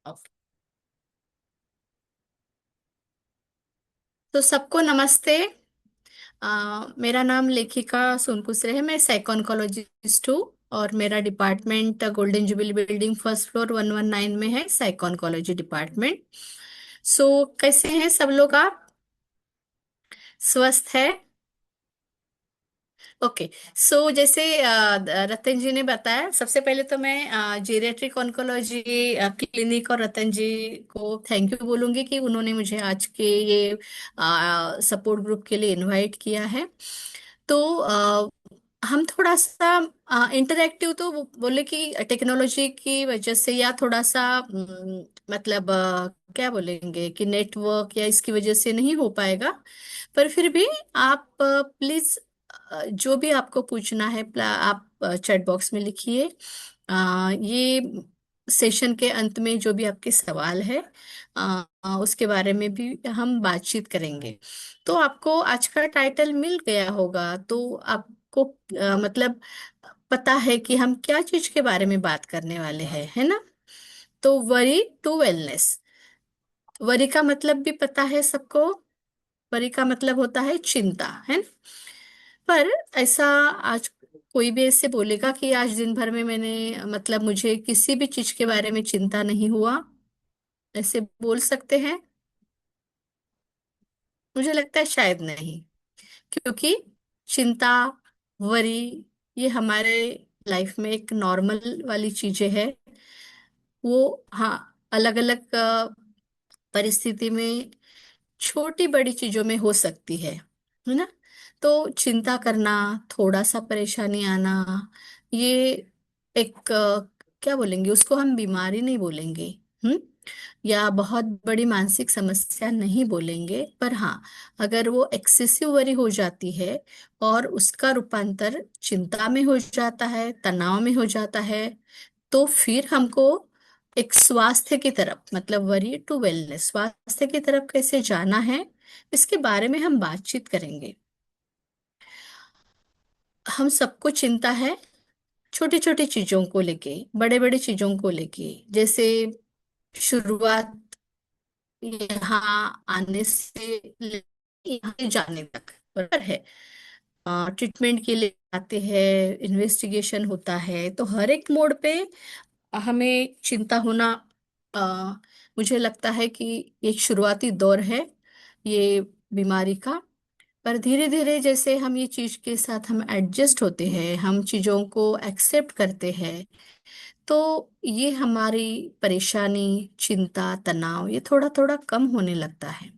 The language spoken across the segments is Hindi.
ओके। तो सबको नमस्ते। मेरा नाम लेखिका सोनकुसरे है। मैं साइकोन्कोलॉजिस्ट हूँ और मेरा department golden jubilee building first floor 119 में है, साइकोन्कोलॉजी डिपार्टमेंट। सो कैसे हैं सब लोग? आप स्वस्थ है? ओके। सो जैसे रतन जी ने बताया, सबसे पहले तो मैं जीरियाट्रिक ऑन्कोलॉजी क्लिनिक और रतन जी को थैंक यू बोलूंगी कि उन्होंने मुझे आज के ये सपोर्ट ग्रुप के लिए इनवाइट किया है। तो हम थोड़ा सा इंटरैक्टिव तो बोले कि टेक्नोलॉजी की वजह से या थोड़ा सा मतलब क्या बोलेंगे कि नेटवर्क या इसकी वजह से नहीं हो पाएगा। पर फिर भी आप प्लीज जो भी आपको पूछना है आप चैट बॉक्स में लिखिए। ये सेशन के अंत में जो भी आपके सवाल है उसके बारे में भी हम बातचीत करेंगे। तो आपको आज का टाइटल मिल गया होगा, तो आपको मतलब पता है कि हम क्या चीज के बारे में बात करने वाले हैं, है ना? तो वरी टू वेलनेस। वरी का मतलब भी पता है सबको। वरी का मतलब होता है चिंता, है ना? पर ऐसा आज कोई भी ऐसे बोलेगा कि आज दिन भर में मैंने मतलब मुझे किसी भी चीज के बारे में चिंता नहीं हुआ, ऐसे बोल सकते हैं? मुझे लगता है शायद नहीं। क्योंकि चिंता, वरी, ये हमारे लाइफ में एक नॉर्मल वाली चीजें हैं। वो हाँ, अलग अलग परिस्थिति में छोटी बड़ी चीजों में हो सकती है ना? तो चिंता करना, थोड़ा सा परेशानी आना, ये एक क्या बोलेंगे उसको, हम बीमारी नहीं बोलेंगे। हम्म। या बहुत बड़ी मानसिक समस्या नहीं बोलेंगे, पर हाँ, अगर वो एक्सेसिव वरी हो जाती है और उसका रूपांतर चिंता में हो जाता है, तनाव में हो जाता है, तो फिर हमको एक स्वास्थ्य की तरफ, मतलब वरी टू वेलनेस, स्वास्थ्य की तरफ कैसे जाना है, इसके बारे में हम बातचीत करेंगे। हम सबको चिंता है, छोटी छोटी चीजों को लेके, बड़े बड़े चीजों को लेके। जैसे शुरुआत यहाँ आने से यहाँ जाने तक, बराबर है। ट्रीटमेंट के लिए आते हैं, इन्वेस्टिगेशन होता है, तो हर एक मोड़ पे हमें चिंता होना आ, मुझे लगता है कि एक शुरुआती दौर है ये बीमारी का। पर धीरे धीरे जैसे हम ये चीज के साथ हम एडजस्ट होते हैं, हम चीजों को एक्सेप्ट करते हैं, तो ये हमारी परेशानी, चिंता, तनाव ये थोड़ा थोड़ा कम होने लगता है।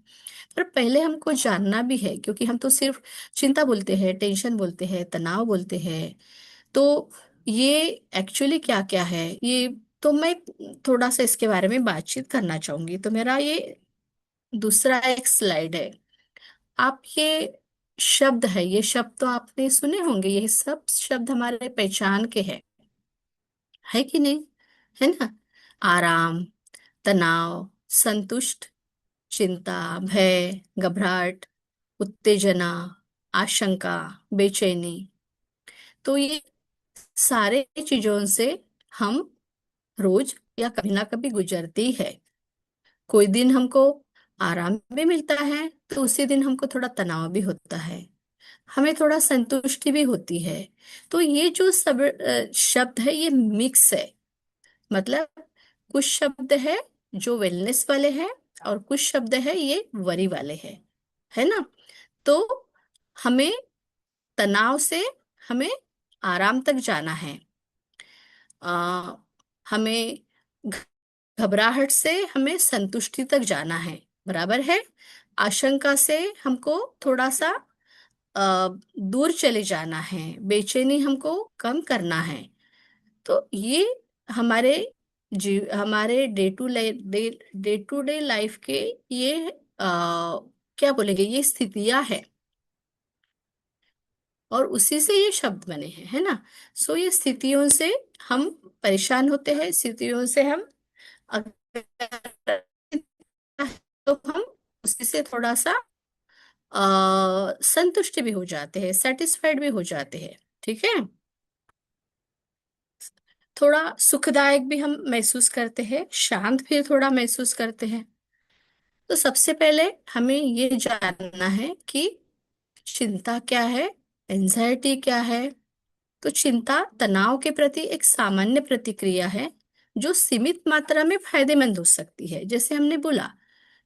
पर पहले हमको जानना भी है, क्योंकि हम तो सिर्फ चिंता बोलते हैं, टेंशन बोलते हैं, तनाव बोलते हैं। तो ये एक्चुअली क्या क्या है ये, तो मैं थोड़ा सा इसके बारे में बातचीत करना चाहूंगी। तो मेरा ये दूसरा एक स्लाइड है। आप ये शब्द है, ये शब्द तो आपने सुने होंगे, ये सब शब्द हमारे पहचान के हैं, है कि नहीं? है ना? आराम, तनाव, संतुष्ट, चिंता, भय, घबराहट, उत्तेजना, आशंका, बेचैनी। तो ये सारे चीजों से हम रोज या कभी ना कभी गुजरते ही है। कोई दिन हमको आराम भी मिलता है, तो उसी दिन हमको थोड़ा तनाव भी होता है, हमें थोड़ा संतुष्टि भी होती है। तो ये जो सब शब्द है ये मिक्स है। मतलब कुछ शब्द है जो वेलनेस वाले हैं और कुछ शब्द है ये वरी वाले हैं, है ना? तो हमें तनाव से हमें आराम तक जाना है। आ, हमें घबराहट से हमें संतुष्टि तक जाना है, बराबर है। आशंका से हमको थोड़ा सा दूर चले जाना है, बेचैनी हमको कम करना है। तो ये हमारे हमारे डे टू डे लाइफ के ये क्या बोलेंगे, ये स्थितियां हैं और उसी से ये शब्द बने हैं, है ना? सो ये स्थितियों से हम परेशान होते हैं, स्थितियों से हम अगर तो हम उसी से थोड़ा सा संतुष्ट भी हो जाते हैं, सेटिस्फाइड भी हो जाते हैं। ठीक है। थोड़ा सुखदायक भी हम महसूस करते हैं, शांत भी थोड़ा महसूस करते हैं। तो सबसे पहले हमें ये जानना है कि चिंता क्या है, एंजाइटी क्या है। तो चिंता तनाव के प्रति एक सामान्य प्रतिक्रिया है जो सीमित मात्रा में फायदेमंद हो सकती है। जैसे हमने बोला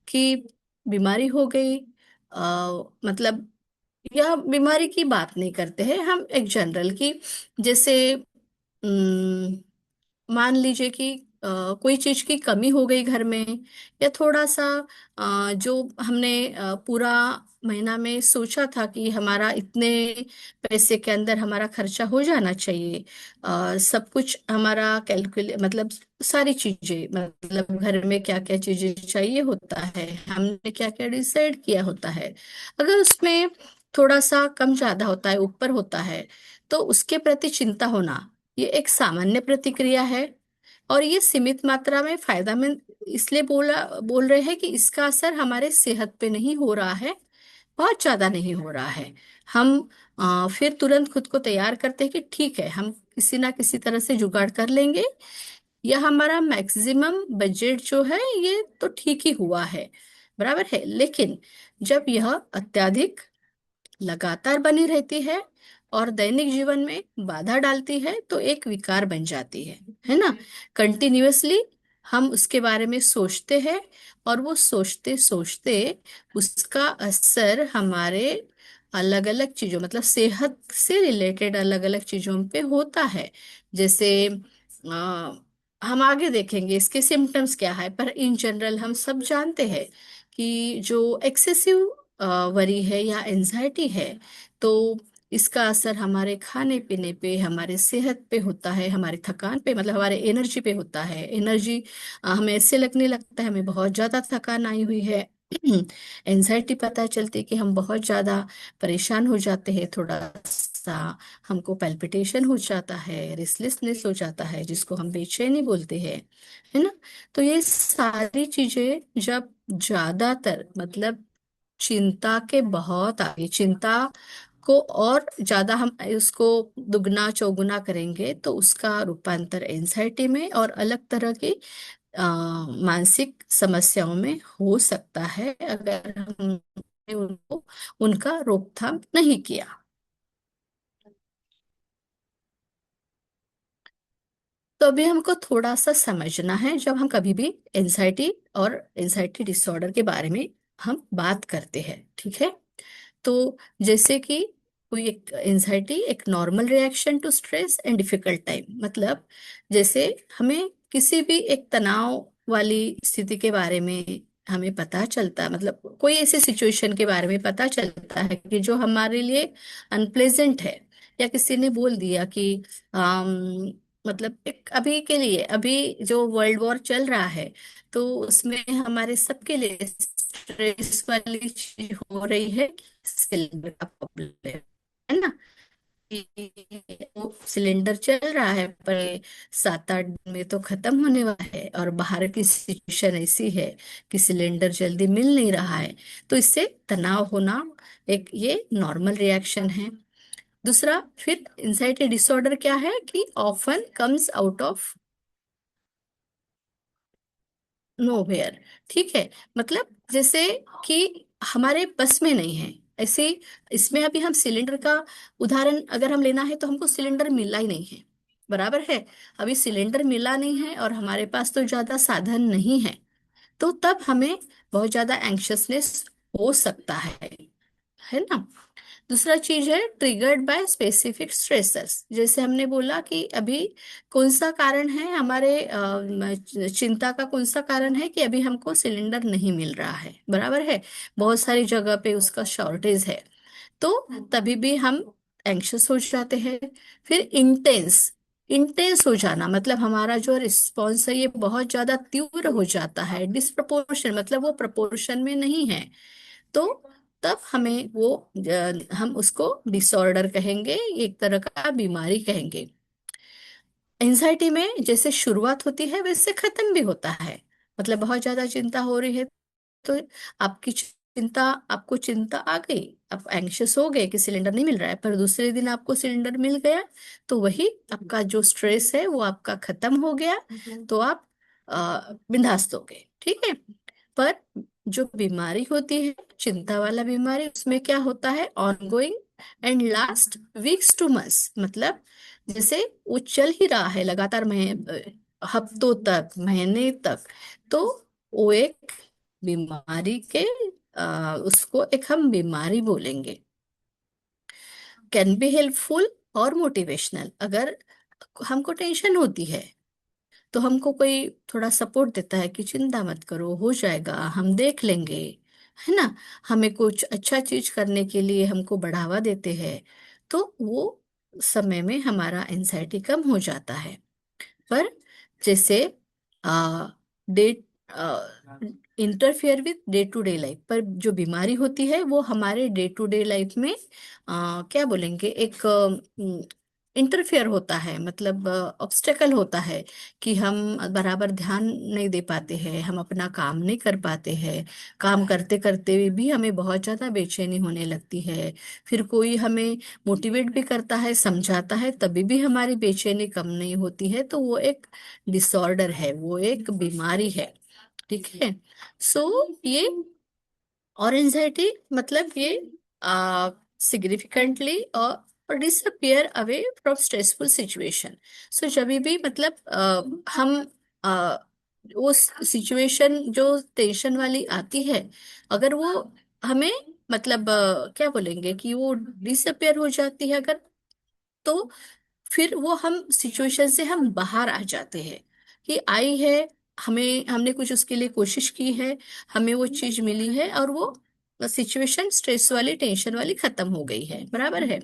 कि बीमारी हो गई, मतलब, या बीमारी की बात नहीं करते हैं हम, एक जनरल की, जैसे मान लीजिए कि कोई चीज की कमी हो गई घर में, या थोड़ा सा जो हमने पूरा महीना में सोचा था कि हमारा इतने पैसे के अंदर हमारा खर्चा हो जाना चाहिए, सब कुछ हमारा कैलकुलेट, मतलब सारी चीजें, मतलब घर में क्या क्या चीजें चाहिए होता है, हमने क्या क्या डिसाइड किया होता है, अगर उसमें थोड़ा सा कम ज्यादा होता है, ऊपर होता है, तो उसके प्रति चिंता होना ये एक सामान्य प्रतिक्रिया है। और ये सीमित मात्रा में फायदा में इसलिए बोल रहे हैं कि इसका असर हमारे सेहत पे नहीं हो रहा है, बहुत ज्यादा नहीं हो रहा है। हम फिर तुरंत खुद को तैयार करते हैं कि ठीक है, हम किसी ना किसी तरह से जुगाड़ कर लेंगे, या हमारा मैक्सिमम बजट जो है ये तो ठीक ही हुआ है, बराबर है। लेकिन जब यह अत्यधिक लगातार बनी रहती है और दैनिक जीवन में बाधा डालती है, तो एक विकार बन जाती है ना। कंटिन्यूअसली हम उसके बारे में सोचते हैं, और वो सोचते सोचते उसका असर हमारे अलग अलग चीजों, मतलब सेहत से रिलेटेड अलग अलग चीजों पे होता है। जैसे हम आगे देखेंगे इसके सिम्टम्स क्या है, पर इन जनरल हम सब जानते हैं कि जो एक्सेसिव वरी है या एंजाइटी है, तो इसका असर हमारे खाने पीने पे, हमारे सेहत पे होता है, हमारे थकान पे, मतलब हमारे एनर्जी पे होता है। एनर्जी, हमें ऐसे लगने लगता है हमें बहुत ज्यादा थकान आई हुई है। एंजाइटी पता चलती है कि हम बहुत ज्यादा परेशान हो जाते हैं, थोड़ा सा हमको पैल्पिटेशन हो जाता है, रेस्टलेसनेस हो जाता है, जिसको हम बेचैनी बोलते हैं, है ना। तो ये सारी चीजें जब ज्यादातर, मतलब चिंता के बहुत आगे, चिंता को और ज्यादा हम उसको दुगना चौगुना करेंगे, तो उसका रूपांतर एंजाइटी में और अलग तरह की मानसिक समस्याओं में हो सकता है, अगर हमने उनको उनका रोकथाम नहीं किया। तो अभी हमको थोड़ा सा समझना है, जब हम कभी भी एंजाइटी और एंजाइटी डिसऑर्डर के बारे में हम बात करते हैं, ठीक है। तो जैसे कि कोई एक एंजाइटी एक normal reaction to stress and difficult time, मतलब जैसे हमें किसी भी एक तनाव वाली स्थिति के बारे में हमें पता चलता है, मतलब कोई ऐसे सिचुएशन के बारे में पता चलता है कि जो हमारे लिए अनप्लेजेंट है, या किसी ने बोल दिया कि मतलब एक अभी के लिए, अभी जो वर्ल्ड वॉर चल रहा है, तो उसमें हमारे सबके लिए स्ट्रेस वाली चीज हो रही है, सिलेंडर का प्रॉब्लम, है ना। कि वो सिलेंडर चल रहा है, पर 7-8 दिन में तो खत्म होने वाला है, और बाहर की सिचुएशन ऐसी है कि सिलेंडर जल्दी मिल नहीं रहा है। तो इससे तनाव होना एक ये नॉर्मल रिएक्शन है। दूसरा, फिर एंजाइटी डिसऑर्डर क्या है कि often comes out of nowhere, ठीक है। मतलब जैसे कि हमारे बस में नहीं है ऐसे। इसमें अभी हम सिलेंडर का उदाहरण अगर हम लेना है, तो हमको सिलेंडर मिला ही नहीं है, बराबर है। अभी सिलेंडर मिला नहीं है और हमारे पास तो ज्यादा साधन नहीं है, तो तब हमें बहुत ज्यादा एंक्शसनेस हो सकता है ना। दूसरा चीज है ट्रिगर्ड बाय स्पेसिफिक स्ट्रेसर्स। जैसे हमने बोला कि अभी कौन सा कारण है हमारे चिंता का, कौन सा कारण है कि अभी हमको सिलेंडर नहीं मिल रहा है, बराबर है। बहुत सारी जगह पे उसका शॉर्टेज है, तो तभी भी हम एंक्शस हो जाते हैं। फिर इंटेंस, इंटेंस हो जाना, मतलब हमारा जो रिस्पॉन्स है ये बहुत ज्यादा तीव्र हो जाता है। डिस्प्रपोर्शन, मतलब वो प्रपोर्शन में नहीं है, तो तब हमें वो हम उसको डिसऑर्डर कहेंगे, एक तरह का बीमारी कहेंगे। एंजाइटी में जैसे शुरुआत होती है वैसे खत्म भी होता है, मतलब बहुत ज्यादा चिंता हो रही है तो आपकी चिंता, आपको चिंता आ गई, आप एंग्शियस हो गए कि सिलेंडर नहीं मिल रहा है, पर दूसरे दिन आपको सिलेंडर मिल गया, तो वही आपका जो स्ट्रेस है वो आपका खत्म हो गया, तो आप बिंदास हो गए, ठीक है। पर जो बीमारी होती है चिंता वाला बीमारी, उसमें क्या होता है, ongoing and last weeks two months, मतलब जैसे वो चल ही रहा है लगातार, हफ्तों तक, महीने तक, तो वो एक बीमारी के उसको एक हम बीमारी बोलेंगे। कैन बी हेल्पफुल और मोटिवेशनल, अगर हमको टेंशन होती है तो हमको कोई थोड़ा सपोर्ट देता है कि चिंता मत करो, हो जाएगा, हम देख लेंगे, है ना, हमें कुछ अच्छा चीज करने के लिए हमको बढ़ावा देते हैं, तो वो समय में हमारा एंजाइटी कम हो जाता है। पर जैसे they interfere with day to day life, पर जो बीमारी होती है वो हमारे डे टू डे लाइफ में क्या बोलेंगे, एक इंटरफेयर होता है, मतलब ऑब्स्टेकल होता है, कि हम बराबर ध्यान नहीं दे पाते हैं, हम अपना काम नहीं कर पाते हैं, काम करते करते भी हमें बहुत ज्यादा बेचैनी होने लगती है, फिर कोई हमें मोटिवेट भी करता है, समझाता है, तभी भी हमारी बेचैनी कम नहीं होती है, तो वो एक डिसऑर्डर है, वो एक बीमारी है, ठीक है। सो ये, और एंजाइटी मतलब ये सिग्निफिकेंटली और disappear away from stressful situation. So जब भी मतलब हम आ, वो सिचुएशन जो टेंशन वाली आती है, अगर वो हमें मतलब क्या बोलेंगे कि वो डिसअपियर हो जाती है अगर, तो फिर वो हम सिचुएशन से हम बाहर आ जाते हैं, कि आई है, हमें, हमने कुछ उसके लिए कोशिश की है, हमें वो चीज मिली है, और वो सिचुएशन स्ट्रेस वाली, टेंशन वाली खत्म हो गई है, बराबर है।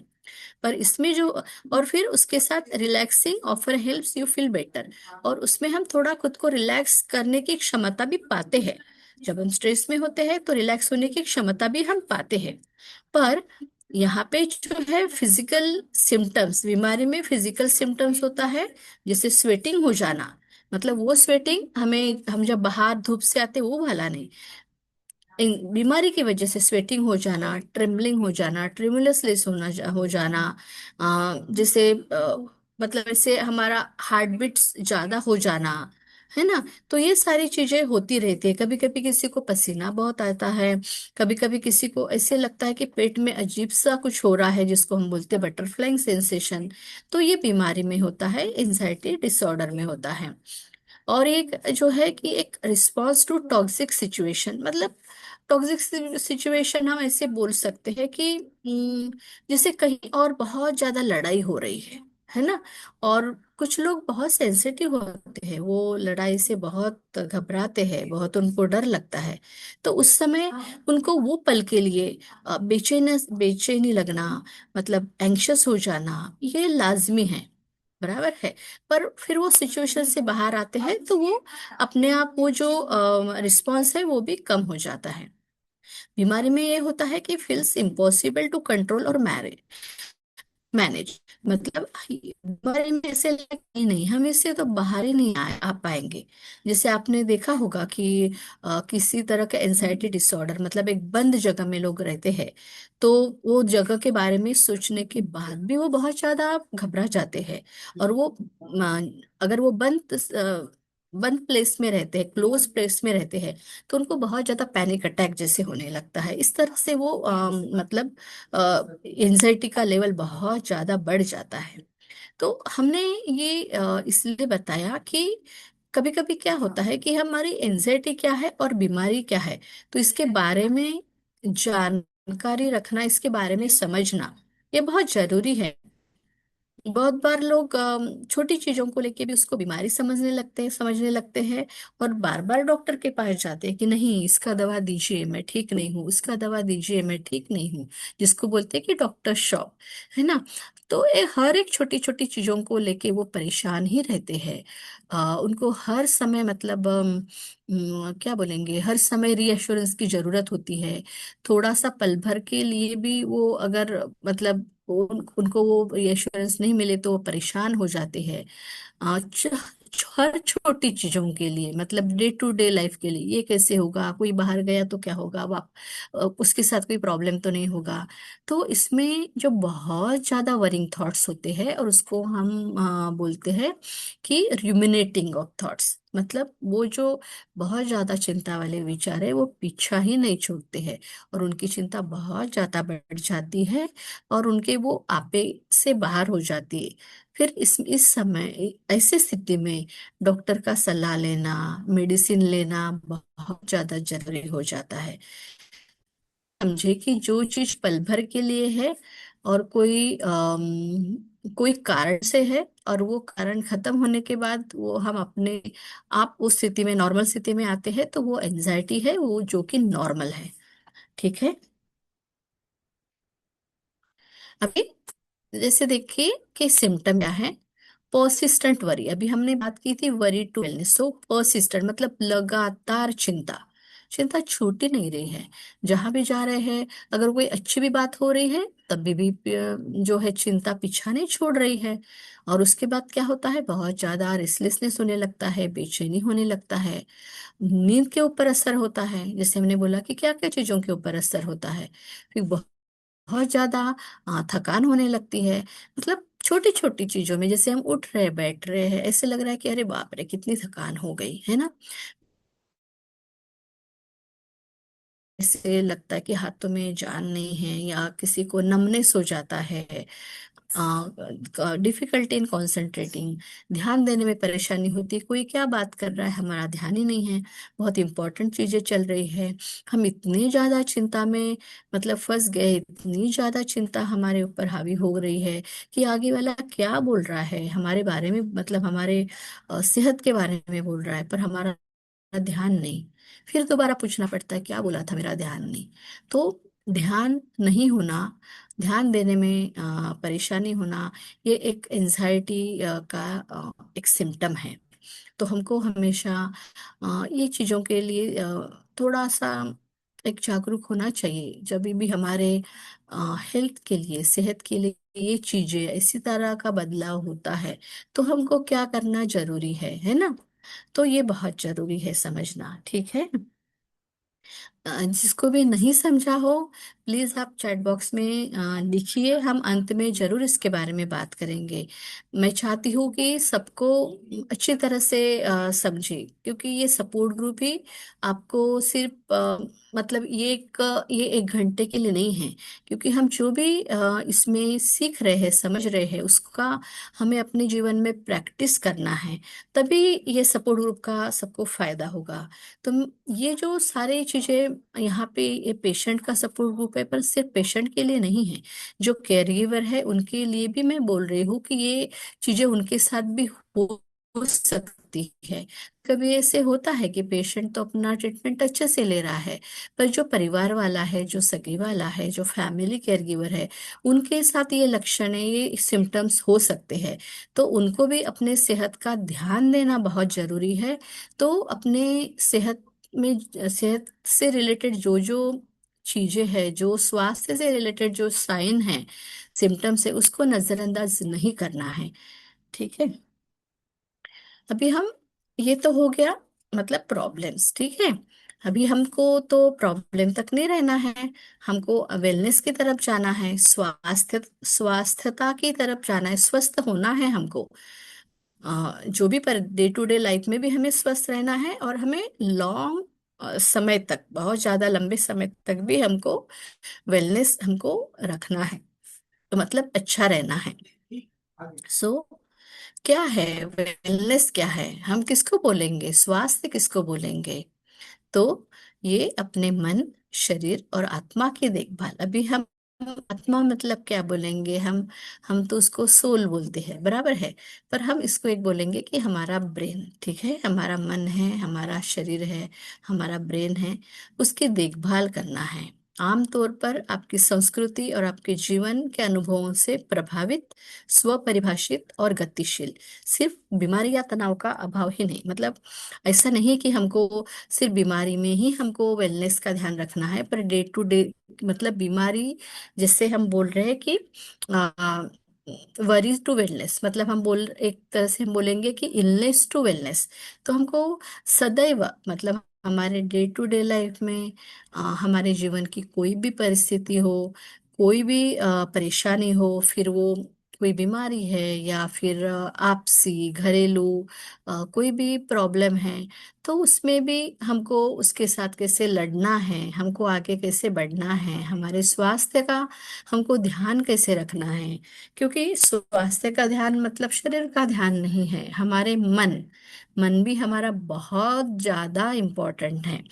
पर इसमें जो, और फिर उसके साथ relaxing offer helps you feel better, और उसमें हम थोड़ा खुद को रिलैक्स करने की क्षमता भी पाते हैं, जब हम स्ट्रेस में होते हैं तो रिलैक्स होने की क्षमता भी हम पाते हैं। पर यहाँ पे जो है फिजिकल सिम्टम्स, बीमारी में फिजिकल सिम्टम्स होता है, जैसे स्वेटिंग हो जाना, मतलब वो स्वेटिंग हमें, हम जब बाहर धूप से आते वो वाला नहीं, बीमारी की वजह से स्वेटिंग हो जाना, ट्रिम्बलिंग हो जाना, ट्रिमुलसनेस हो जाना, जैसे मतलब ऐसे हमारा हार्ट बीट्स ज्यादा हो जाना, है ना, तो ये सारी चीजें होती रहती है। कभी कभी किसी को पसीना बहुत आता है, कभी कभी किसी को ऐसे लगता है कि पेट में अजीब सा कुछ हो रहा है, जिसको हम बोलते हैं बटरफ्लाइंग सेंसेशन, तो ये बीमारी में होता है, एंजाइटी डिसऑर्डर में होता है। और एक जो है कि एक रिस्पॉन्स टू टॉक्सिक सिचुएशन, मतलब टॉक्सिक सिचुएशन हम ऐसे बोल सकते हैं कि जैसे कहीं और बहुत ज्यादा लड़ाई हो रही है ना, और कुछ लोग बहुत सेंसिटिव होते हैं, वो लड़ाई से बहुत घबराते हैं, बहुत उनको डर लगता है, तो उस समय उनको वो पल के लिए बेचैनी लगना, मतलब एंग्शियस हो जाना, ये लाजमी है, बराबर है। पर फिर वो सिचुएशन से बाहर आते हैं तो वो अपने आप, वो जो रिस्पॉन्स है वो भी कम हो जाता है। बीमारी में ये होता है कि फील्स इम्पॉसिबल टू कंट्रोल और मैनेज, मतलब बीमारी में ऐसे लगता है कि नहीं, हम इससे तो बाहर ही नहीं आ पाएंगे। जैसे आपने देखा होगा कि किसी तरह का एंजाइटी डिसऑर्डर, मतलब एक बंद जगह में लोग रहते हैं, तो वो जगह के बारे में सोचने के बाद भी वो बहुत ज्यादा घबरा जाते हैं, और वो अगर वो बंद प्लेस में रहते हैं, क्लोज प्लेस में रहते हैं, तो उनको बहुत ज्यादा पैनिक अटैक जैसे होने लगता है, इस तरह से वो मतलब एंजाइटी का लेवल बहुत ज्यादा बढ़ जाता है। तो हमने ये इसलिए बताया कि कभी कभी क्या होता है कि हमारी एंजाइटी क्या है और बीमारी क्या है, तो इसके बारे में जानकारी रखना, इसके बारे में समझना, ये बहुत जरूरी है। बहुत बार लोग छोटी चीजों को लेके भी उसको बीमारी समझने लगते हैं और बार बार डॉक्टर के पास जाते हैं कि नहीं, इसका दवा दीजिए मैं ठीक नहीं हूँ, इसका दवा दीजिए मैं ठीक नहीं हूँ, जिसको बोलते हैं कि डॉक्टर शॉप, है ना। तो ये हर एक छोटी छोटी चीजों को लेके वो परेशान ही रहते हैं। उनको हर समय मतलब क्या बोलेंगे, हर समय रीअश्योरेंस की जरूरत होती है। थोड़ा सा पल भर के लिए भी वो अगर मतलब उनको वो एश्योरेंस नहीं मिले तो वो परेशान हो जाते हैं। हर छोटी चीजों के लिए, मतलब डे टू डे लाइफ के लिए, ये कैसे होगा, कोई बाहर गया तो क्या होगा, अब उसके साथ कोई प्रॉब्लम तो नहीं होगा। तो इसमें जो बहुत ज्यादा वरिंग थॉट्स होते हैं, और उसको हम बोलते हैं कि रुमिनेटिंग ऑफ थॉट्स, मतलब वो जो बहुत ज्यादा चिंता वाले विचार है वो पीछा ही नहीं छोड़ते हैं, और उनकी चिंता बहुत ज्यादा बढ़ जाती है, और उनके वो आपे से बाहर हो जाती है। फिर इस समय ऐसी स्थिति में डॉक्टर का सलाह लेना, मेडिसिन लेना बहुत ज्यादा जरूरी हो जाता है। समझे कि जो चीज पल भर के लिए है, और कोई कारण से है, और वो कारण खत्म होने के बाद वो हम अपने आप उस स्थिति में, नॉर्मल स्थिति में आते हैं, तो वो एंजाइटी है, वो जो कि नॉर्मल है। ठीक है। अभी जैसे देखिए कि सिम्टम क्या है। पर्सिस्टेंट वरी, अभी हमने बात की थी worry to wellness, so persistent मतलब लगातार चिंता। चिंता छूट ही नहीं रही है, जहां भी जा रहे हैं, अगर कोई अच्छी भी बात हो रही है तब भी जो है चिंता पीछा नहीं छोड़ रही है। और उसके बाद क्या होता है, बहुत ज्यादा रेस्टलेसनेस होने लगता है, बेचैनी होने लगता है, नींद के ऊपर असर होता है, जैसे हमने बोला कि क्या क्या चीजों के ऊपर असर होता है। फिर बहुत ज्यादा थकान होने लगती है, मतलब छोटी छोटी चीजों में, जैसे हम उठ रहे बैठ रहे हैं, ऐसे लग रहा है कि अरे बाप रे कितनी थकान हो गई है ना। ऐसे लगता है कि हाथों में जान नहीं है, या किसी को नमनेस हो जाता है, डिफिकल्टी इन कॉन्सेंट्रेटिंग, ध्यान देने में परेशानी होती है, कोई क्या बात कर रहा है हमारा ध्यान ही नहीं है, बहुत इंपॉर्टेंट चीजें चल रही है, हम इतनी ज्यादा चिंता में मतलब फंस गए, इतनी ज्यादा चिंता हमारे ऊपर हावी हो रही है कि आगे वाला क्या बोल रहा है हमारे बारे में, मतलब हमारे सेहत के बारे में बोल रहा है, पर हमारा ध्यान नहीं। फिर दोबारा पूछना पड़ता है क्या बोला था, मेरा ध्यान नहीं। तो ध्यान नहीं होना, ध्यान देने में परेशानी होना, ये एक एंजाइटी का एक सिम्टम है। तो हमको हमेशा ये चीजों के लिए थोड़ा सा एक जागरूक होना चाहिए, जब भी हमारे हेल्थ के लिए, सेहत के लिए ये चीजें इसी तरह का बदलाव होता है, तो हमको क्या करना जरूरी है ना। तो ये बहुत जरूरी है समझना, ठीक है। जिसको भी नहीं समझा हो, प्लीज आप चैट बॉक्स में लिखिए, हम अंत में जरूर इसके बारे में बात करेंगे। मैं चाहती हूँ कि सबको अच्छी तरह से समझे, क्योंकि ये सपोर्ट ग्रुप ही आपको सिर्फ मतलब ये 1 घंटे के लिए नहीं है, क्योंकि हम जो भी इसमें सीख रहे हैं, समझ रहे हैं, उसका हमें अपने जीवन में प्रैक्टिस करना है, तभी ये सपोर्ट ग्रुप का सबको फायदा होगा। तो ये जो सारी चीजें यहाँ पे, ये पेशेंट का सपोर्ट ग्रुप है, पर सिर्फ पेशेंट के लिए नहीं है, जो केयर गिवर है उनके लिए भी मैं बोल रही हूँ कि ये चीजें उनके साथ भी हो सकती है। कभी ऐसे होता है कि पेशेंट तो अपना ट्रीटमेंट अच्छे से ले रहा है, पर जो परिवार वाला है, जो सगे वाला है, जो फैमिली केयर गिवर है, उनके साथ ये लक्षण है, ये सिम्टम्स हो सकते हैं। तो उनको भी अपने सेहत का ध्यान देना बहुत जरूरी है। तो अपने सेहत में, सेहत से रिलेटेड जो जो चीजें हैं, जो स्वास्थ्य से रिलेटेड जो साइन है, सिम्टम्स है, उसको नजरअंदाज नहीं करना है। ठीक है। अभी हम, ये तो हो गया मतलब प्रॉब्लम्स, ठीक है। अभी हमको तो प्रॉब्लम तक नहीं रहना है, हमको वेलनेस की तरफ जाना है, स्वास्थ्यता की तरफ जाना है, स्वस्थ होना है हमको। जो भी per day to day life में भी हमें स्वस्थ रहना है, और हमें लॉन्ग समय तक, बहुत ज्यादा लंबे समय तक भी हमको वेलनेस हमको रखना है, तो मतलब अच्छा रहना है। सो क्या है वेलनेस, क्या है, हम किसको बोलेंगे, स्वास्थ्य किसको बोलेंगे। तो ये अपने मन, शरीर और आत्मा की देखभाल। अभी हम आत्मा मतलब क्या बोलेंगे, हम तो उसको सोल बोलते हैं, बराबर है, पर हम इसको एक बोलेंगे कि हमारा ब्रेन, ठीक है, हमारा मन है, हमारा शरीर है, हमारा ब्रेन है, उसकी देखभाल करना है। आमतौर पर आपकी संस्कृति और आपके जीवन के अनुभवों से प्रभावित, स्व परिभाषित और गतिशील, सिर्फ बीमारी या तनाव का अभाव ही नहीं, मतलब ऐसा नहीं कि हमको सिर्फ बीमारी में ही हमको वेलनेस का ध्यान रखना है, पर डे टू डे, मतलब बीमारी, जैसे हम बोल रहे हैं कि वरीज टू वेलनेस, मतलब हम बोल एक तरह से हम बोलेंगे कि इलनेस टू वेलनेस। तो हमको सदैव, मतलब हमारे डे टू डे लाइफ में हमारे जीवन की कोई भी परिस्थिति हो, कोई भी परेशानी हो, फिर वो कोई बीमारी है या फिर आपसी घरेलू कोई भी प्रॉब्लम है, तो उसमें भी हमको उसके साथ कैसे लड़ना है, हमको आगे कैसे बढ़ना है, हमारे स्वास्थ्य का हमको ध्यान कैसे रखना है। क्योंकि स्वास्थ्य का ध्यान मतलब शरीर का ध्यान नहीं है, हमारे मन, मन भी हमारा बहुत ज्यादा इम्पोर्टेंट है।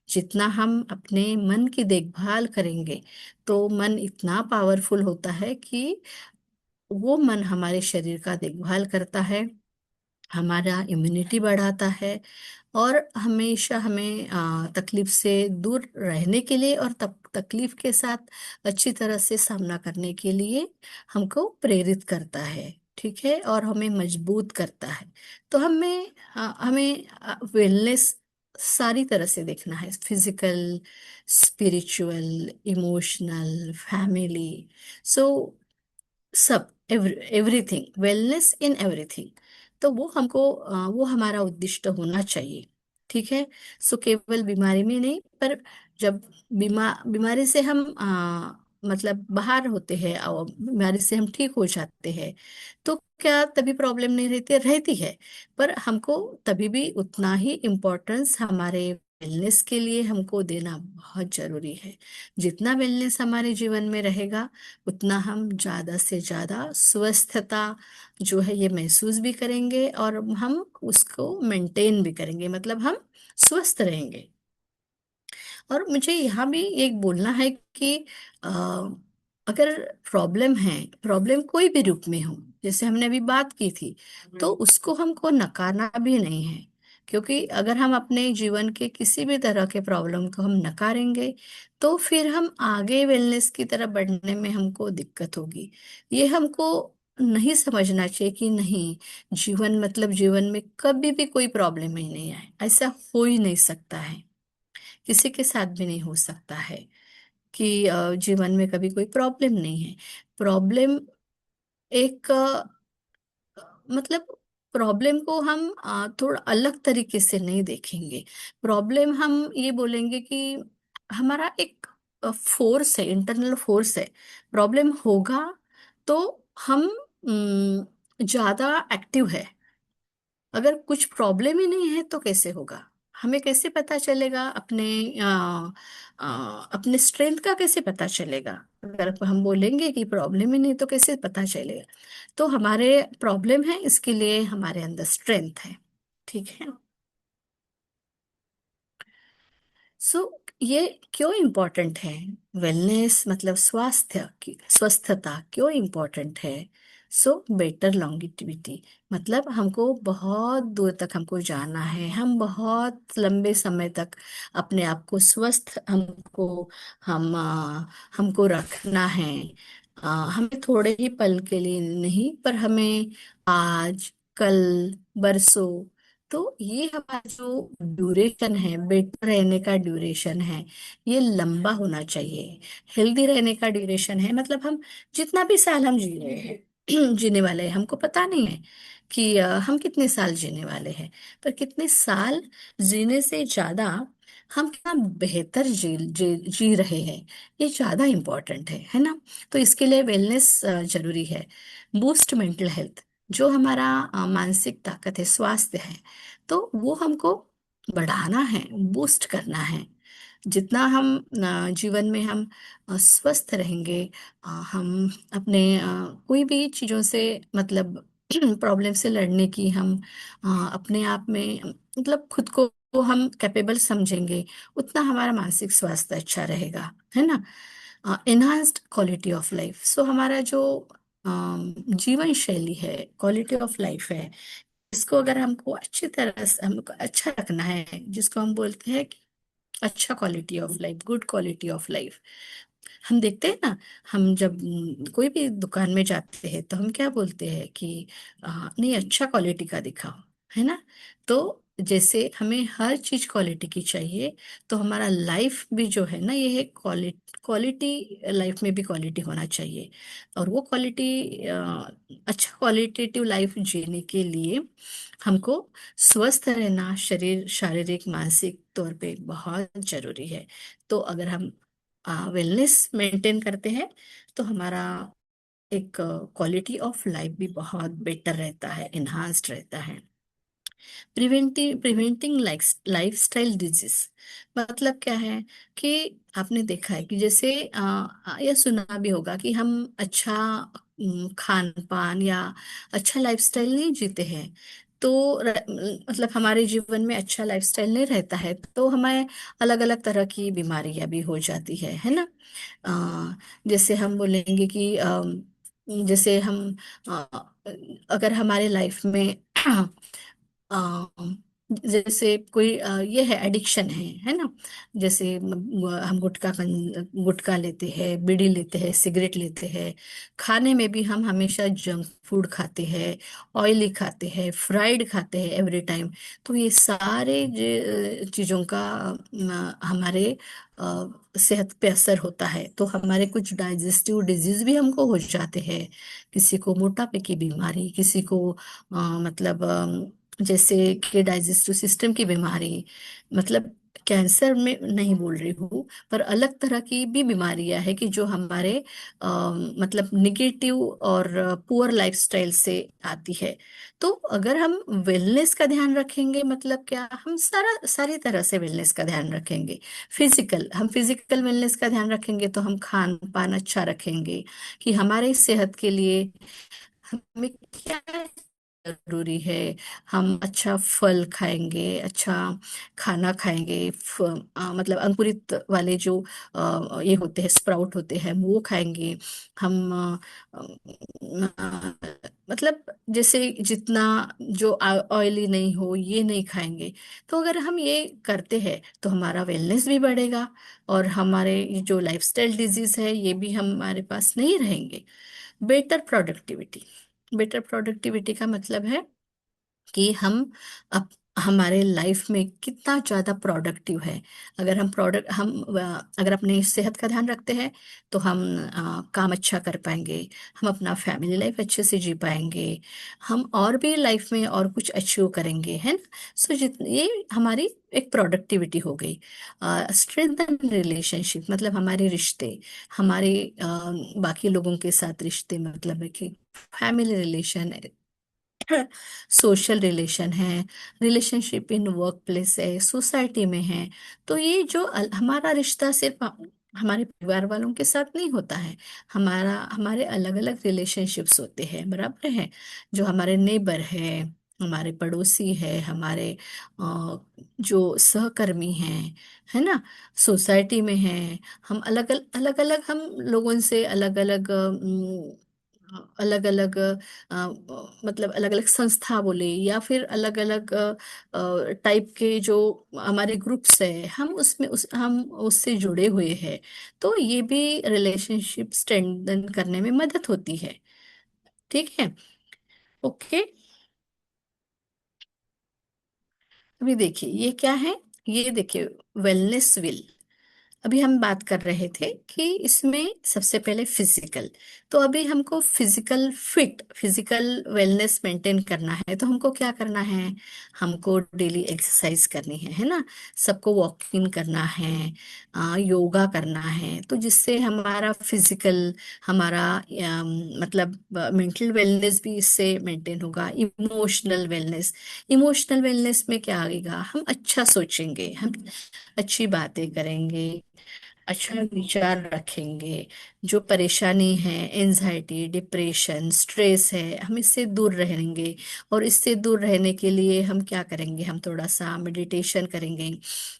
जितना हम अपने मन की देखभाल करेंगे, तो मन इतना पावरफुल होता है कि वो मन हमारे शरीर का देखभाल करता है, हमारा इम्यूनिटी बढ़ाता है, और हमेशा हमें तकलीफ से दूर रहने के लिए और तकलीफ के साथ अच्छी तरह से सामना करने के लिए हमको प्रेरित करता है। ठीक है, और हमें मजबूत करता है। तो हमें वेलनेस सारी तरह से देखना है, फिजिकल, स्पिरिचुअल, इमोशनल, फैमिली। सो सब, एवरीथिंग, वेलनेस इन एवरीथिंग। तो वो हमको वो हमारा उद्दिष्ट होना चाहिए। ठीक है। सो केवल बीमारी में नहीं, पर जब बीमारी से हम मतलब बाहर होते हैं और बीमारी से हम ठीक हो जाते हैं, तो क्या तभी प्रॉब्लम नहीं रहती? रहती है। पर हमको तभी भी उतना ही इम्पोर्टेंस हमारे वेलनेस के लिए हमको देना बहुत जरूरी है। जितना वेलनेस हमारे जीवन में रहेगा, उतना हम ज्यादा से ज्यादा स्वस्थता जो है ये महसूस भी करेंगे, और हम उसको मेंटेन भी करेंगे, मतलब हम स्वस्थ रहेंगे। और मुझे यहाँ भी एक बोलना है कि अ, अगर प्रॉब्लम है, प्रॉब्लम कोई भी रूप में हो, जैसे हमने अभी बात की थी, तो उसको हमको नकारना भी नहीं है। क्योंकि अगर हम अपने जीवन के किसी भी तरह के प्रॉब्लम को हम नकारेंगे, तो फिर हम आगे वेलनेस की तरफ बढ़ने में हमको दिक्कत होगी। ये हमको नहीं समझना चाहिए कि नहीं, जीवन मतलब जीवन में कभी भी कोई प्रॉब्लम ही नहीं आए, ऐसा हो ही नहीं सकता है। किसी के साथ भी नहीं हो सकता है कि जीवन में कभी कोई प्रॉब्लम नहीं है। प्रॉब्लम एक मतलब प्रॉब्लम को हम थोड़ा अलग तरीके से नहीं देखेंगे। प्रॉब्लम हम ये बोलेंगे कि हमारा एक फोर्स है, इंटरनल फोर्स है। प्रॉब्लम होगा तो हम ज्यादा एक्टिव है। अगर कुछ प्रॉब्लम ही नहीं है तो कैसे होगा? हमें कैसे पता चलेगा अपने अपने स्ट्रेंथ का कैसे पता चलेगा? अगर हम बोलेंगे कि प्रॉब्लम ही नहीं तो कैसे पता चलेगा? तो हमारे प्रॉब्लम है, इसके लिए हमारे अंदर स्ट्रेंथ है। ठीक है। सो ये क्यों इम्पोर्टेंट है? वेलनेस मतलब स्वास्थ्य की स्वस्थता क्यों इम्पोर्टेंट है? सो बेटर लॉन्गिटिविटी, मतलब हमको बहुत दूर तक हमको जाना है, हम बहुत लंबे समय तक अपने आप को स्वस्थ हमको रखना है। हमें थोड़े ही पल के लिए नहीं, पर हमें आज, कल, बरसों, तो ये हमारा जो ड्यूरेशन है, बेटर रहने का ड्यूरेशन है, ये लंबा होना चाहिए। हेल्दी रहने का ड्यूरेशन है, मतलब हम जितना भी साल हम जी रहे हैं जीने वाले हैं, हमको पता नहीं है कि हम कितने साल जीने वाले हैं। पर कितने साल जीने से ज्यादा हम कितना बेहतर जी रहे हैं, ये ज्यादा इम्पोर्टेंट है ना? तो इसके लिए वेलनेस जरूरी है। बूस्ट मेंटल हेल्थ, जो हमारा मानसिक ताकत है, स्वास्थ्य है, तो वो हमको बढ़ाना है, बूस्ट करना है। जितना हम जीवन में हम स्वस्थ रहेंगे, हम अपने कोई भी चीज़ों से मतलब प्रॉब्लम से लड़ने की हम अपने आप में मतलब खुद को हम कैपेबल समझेंगे, उतना हमारा मानसिक स्वास्थ्य अच्छा रहेगा, है ना? एनहांस्ड क्वालिटी ऑफ लाइफ, सो हमारा जो जीवन शैली है, क्वालिटी ऑफ लाइफ है, इसको अगर हमको अच्छी तरह से हमको अच्छा रखना है, जिसको हम बोलते हैं कि अच्छा quality of life, good quality of life. हम देखते हैं ना, हम जब कोई भी दुकान में जाते हैं तो हम क्या बोलते हैं कि नहीं, अच्छा क्वालिटी का दिखाओ, है ना? तो जैसे हमें हर चीज क्वालिटी की चाहिए, तो हमारा लाइफ भी जो है ना, ये है क्वालिटी। क्वालिटी लाइफ में भी क्वालिटी होना चाहिए। और वो क्वालिटी, अच्छा क्वालिटेटिव लाइफ जीने के लिए हमको स्वस्थ रहना, शरीर शारीरिक मानसिक तौर पे बहुत जरूरी है। तो अगर हम वेलनेस मेंटेन करते हैं, तो हमारा एक क्वालिटी ऑफ लाइफ भी बहुत बेटर रहता है, इन्हांस्ड रहता है। प्रिवेंटिंग लाइफस्टाइल डिजीज मतलब क्या है? कि आपने देखा है कि जैसे या सुना भी होगा कि हम अच्छा खान पान या अच्छा लाइफस्टाइल नहीं जीते हैं, तो मतलब हमारे जीवन में अच्छा लाइफस्टाइल नहीं रहता है, तो हमें अलग अलग तरह की बीमारियां भी हो जाती है ना। जैसे हम बोलेंगे कि जैसे हम अ, अगर हमारे लाइफ में अ, जैसे कोई ये है, एडिक्शन है ना। जैसे हम गुटखा लेते हैं, बीड़ी लेते हैं, सिगरेट लेते हैं। खाने में भी हम हमेशा जंक फूड खाते हैं, ऑयली खाते हैं, फ्राइड खाते हैं एवरी टाइम। तो ये सारे चीज़ों का हमारे सेहत पे असर होता है। तो हमारे कुछ डाइजेस्टिव डिजीज भी हमको हो जाते हैं। किसी को मोटापे की बीमारी, किसी को मतलब जैसे कि डाइजेस्टिव सिस्टम की बीमारी, मतलब कैंसर में नहीं बोल रही हूँ, पर अलग तरह की भी बीमारियां है कि जो हमारे मतलब निगेटिव और पुअर लाइफस्टाइल से आती है। तो अगर हम वेलनेस का ध्यान रखेंगे, मतलब क्या, हम सारी तरह से वेलनेस का ध्यान रखेंगे। हम फिजिकल वेलनेस का ध्यान रखेंगे, तो हम खान पान अच्छा रखेंगे कि हमारे सेहत के लिए हमें क्या जरूरी है। हम अच्छा फल खाएंगे, अच्छा खाना खाएंगे, मतलब अंकुरित वाले जो ये होते हैं, स्प्राउट होते हैं, वो खाएंगे। हम मतलब जैसे जितना जो ऑयली नहीं हो, ये नहीं खाएंगे। तो अगर हम ये करते हैं, तो हमारा वेलनेस भी बढ़ेगा, और हमारे ये जो लाइफस्टाइल डिजीज है, ये भी हमारे पास नहीं रहेंगे। Better productivity. बेटर प्रोडक्टिविटी का मतलब है कि हम अप हमारे लाइफ में कितना ज्यादा प्रोडक्टिव है। अगर अगर अपने सेहत का ध्यान रखते हैं, तो हम काम अच्छा कर पाएंगे, हम अपना फैमिली लाइफ अच्छे से जी पाएंगे, हम और भी लाइफ में और कुछ अचीव करेंगे, है ना। सो जितनी ये हमारी एक प्रोडक्टिविटी हो गई। स्ट्रेंथन रिलेशनशिप मतलब हमारे रिश्ते, हमारे बाकी लोगों के साथ रिश्ते, मतलब है कि फैमिली रिलेशन, सोशल रिलेशन है, रिलेशनशिप इन वर्क प्लेस है, सोसाइटी में है। तो ये जो हमारा रिश्ता सिर्फ हमारे परिवार वालों के साथ नहीं होता है। हमारे अलग अलग रिलेशनशिप्स होते हैं, बराबर है। जो हमारे नेबर है, हमारे पड़ोसी है, हमारे जो सहकर्मी हैं, है ना, सोसाइटी में है। हम अलग अलग हम लोगों से अलग अलग मतलब अलग अलग संस्था बोले, या फिर अलग अलग टाइप के जो हमारे ग्रुप्स है, हम उससे जुड़े हुए हैं। तो ये भी रिलेशनशिप स्ट्रेंथन करने में मदद होती है। ठीक है। ओके। अभी देखिए ये क्या है। ये देखिए, वेलनेस विल। अभी हम बात कर रहे थे कि इसमें सबसे पहले फिजिकल। तो अभी हमको फिजिकल वेलनेस मेंटेन करना है, तो हमको क्या करना है? हमको डेली एक्सरसाइज करनी है ना। सबको वॉकिंग करना है, योगा करना है, तो जिससे हमारा फिजिकल, हमारा मतलब मेंटल वेलनेस भी इससे मेंटेन होगा। इमोशनल वेलनेस में क्या आएगा? हम अच्छा सोचेंगे, हम अच्छी बातें करेंगे, अच्छा विचार रखेंगे। जो परेशानी है, एंजाइटी, डिप्रेशन, स्ट्रेस है, हम इससे दूर रहेंगे। और इससे दूर रहने के लिए हम क्या करेंगे? हम थोड़ा सा मेडिटेशन करेंगे।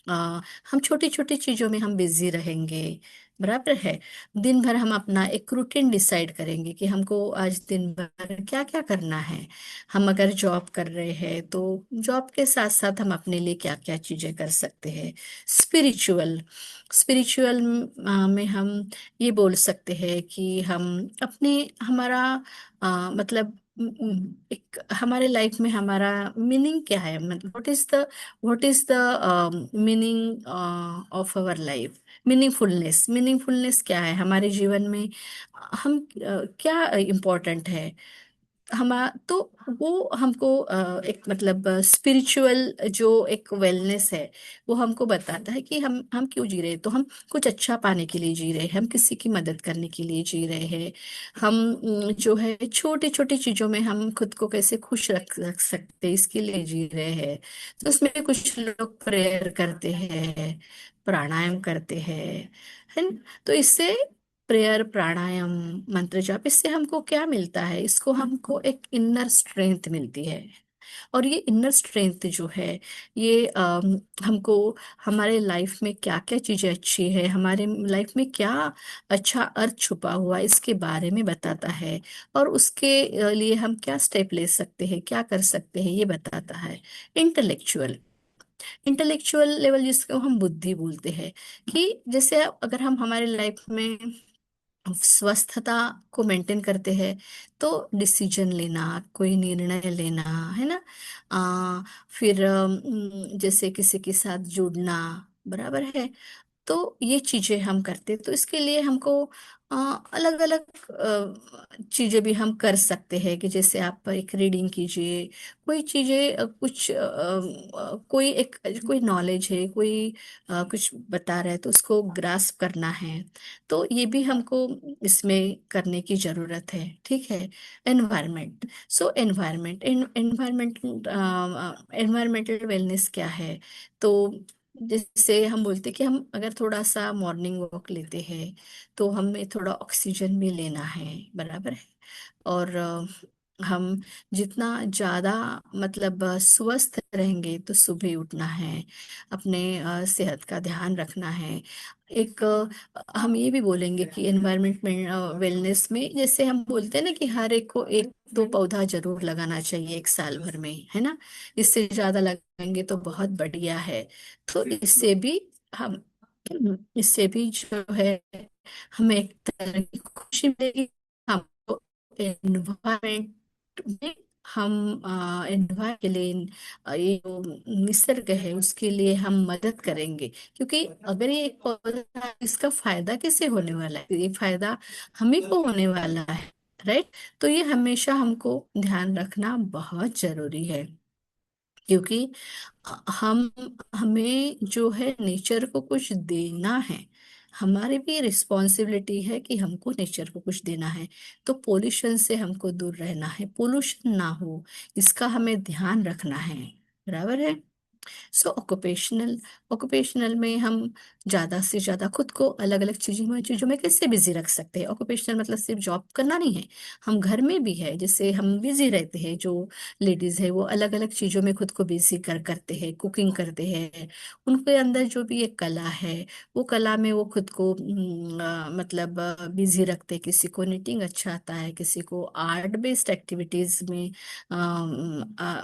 हम छोटी छोटी चीजों में हम बिजी रहेंगे, बराबर है। दिन भर हम अपना एक रूटीन डिसाइड करेंगे कि हमको आज दिन भर क्या क्या करना है। हम अगर जॉब कर रहे हैं, तो जॉब के साथ साथ हम अपने लिए क्या क्या चीजें कर सकते हैं। स्पिरिचुअल स्पिरिचुअल में हम ये बोल सकते हैं कि हम अपने हमारा मतलब एक हमारे लाइफ में हमारा मीनिंग क्या है, मतलब what is the meaning of our life. Meaningfulness क्या है हमारे जीवन में, हम क्या इम्पोर्टेंट है हम, तो वो हमको एक मतलब स्पिरिचुअल जो एक वेलनेस है वो हमको बताता है कि हम क्यों जी रहे हैं। तो हम कुछ अच्छा पाने के लिए जी रहे हैं, हम किसी की मदद करने के लिए जी रहे हैं। हम जो है छोटे छोटे चीजों में हम खुद को कैसे खुश रख सकते हैं इसके लिए जी रहे हैं। तो उसमें कुछ लोग प्रेयर करते हैं, प्राणायाम करते हैं, है न? तो इससे प्रेयर, प्राणायाम, मंत्र जाप, इससे हमको क्या मिलता है, इसको हमको एक इनर स्ट्रेंथ मिलती है। और ये इनर स्ट्रेंथ जो है ये हमको हमारे लाइफ में क्या क्या चीजें अच्छी है, हमारे लाइफ में क्या अच्छा अर्थ छुपा हुआ है, इसके बारे में बताता है। और उसके लिए हम क्या स्टेप ले सकते हैं, क्या कर सकते हैं, ये बताता है। इंटेलेक्चुअल इंटेलेक्चुअल लेवल जिसको हम बुद्धि बोलते हैं, कि जैसे अगर हम हमारे लाइफ में स्वस्थता को मेंटेन करते हैं तो डिसीजन लेना, कोई निर्णय लेना, है ना, फिर जैसे किसी के साथ जुड़ना, बराबर है। तो ये चीजें हम करते, तो इसके लिए हमको अलग अलग चीजें भी हम कर सकते हैं, कि जैसे आप एक रीडिंग कीजिए, कोई चीजें कोई नॉलेज है, कोई कुछ बता रहा है तो उसको ग्रास्प करना है। तो ये भी हमको इसमें करने की जरूरत है, ठीक है। एनवायरमेंट, सो एनवायरमेंटल वेलनेस क्या है। तो जैसे हम बोलते कि हम अगर थोड़ा सा मॉर्निंग वॉक लेते हैं तो हमें थोड़ा ऑक्सीजन भी लेना है, बराबर है। और हम जितना ज्यादा मतलब स्वस्थ रहेंगे तो सुबह उठना है, अपने सेहत का ध्यान रखना है। एक हम ये भी बोलेंगे कि एनवायरमेंट में वेलनेस में जैसे हम बोलते हैं ना कि हर एक को एक दो पौधा जरूर लगाना चाहिए एक साल भर में, है ना। इससे ज्यादा लगाएंगे तो बहुत बढ़िया है। तो हम इससे भी जो है हमें एक तरह की खुशी मिलेगी। हमको एनवायरमेंट में हम एनवायरमेंट के लिए ये जो निसर्ग है उसके लिए हम मदद करेंगे। क्योंकि अगर ये एक पौधा है, इसका फायदा किसे होने वाला है, ये फायदा हमें को होने वाला है, राइट। तो ये हमेशा हमको ध्यान रखना बहुत जरूरी है। क्योंकि हम हमें जो है नेचर को कुछ देना है, हमारी भी रिस्पॉन्सिबिलिटी है कि हमको नेचर को कुछ देना है। तो पोल्यूशन से हमको दूर रहना है, पोल्यूशन ना हो इसका हमें ध्यान रखना है, बराबर है। सो ऑक्यूपेशनल में हम ज्यादा से ज्यादा खुद को अलग अलग चीजों में कैसे बिजी रख सकते हैं। ऑक्यूपेशनल मतलब सिर्फ जॉब करना नहीं है, हम घर में भी है, जैसे हम बिजी रहते हैं, जो लेडीज है वो अलग अलग चीजों में खुद को बिजी करते हैं, कुकिंग करते हैं। उनके अंदर जो भी एक कला है, वो कला में वो खुद को मतलब बिजी रखते हैं। किसी को निटिंग अच्छा आता है, किसी को आर्ट बेस्ड एक्टिविटीज में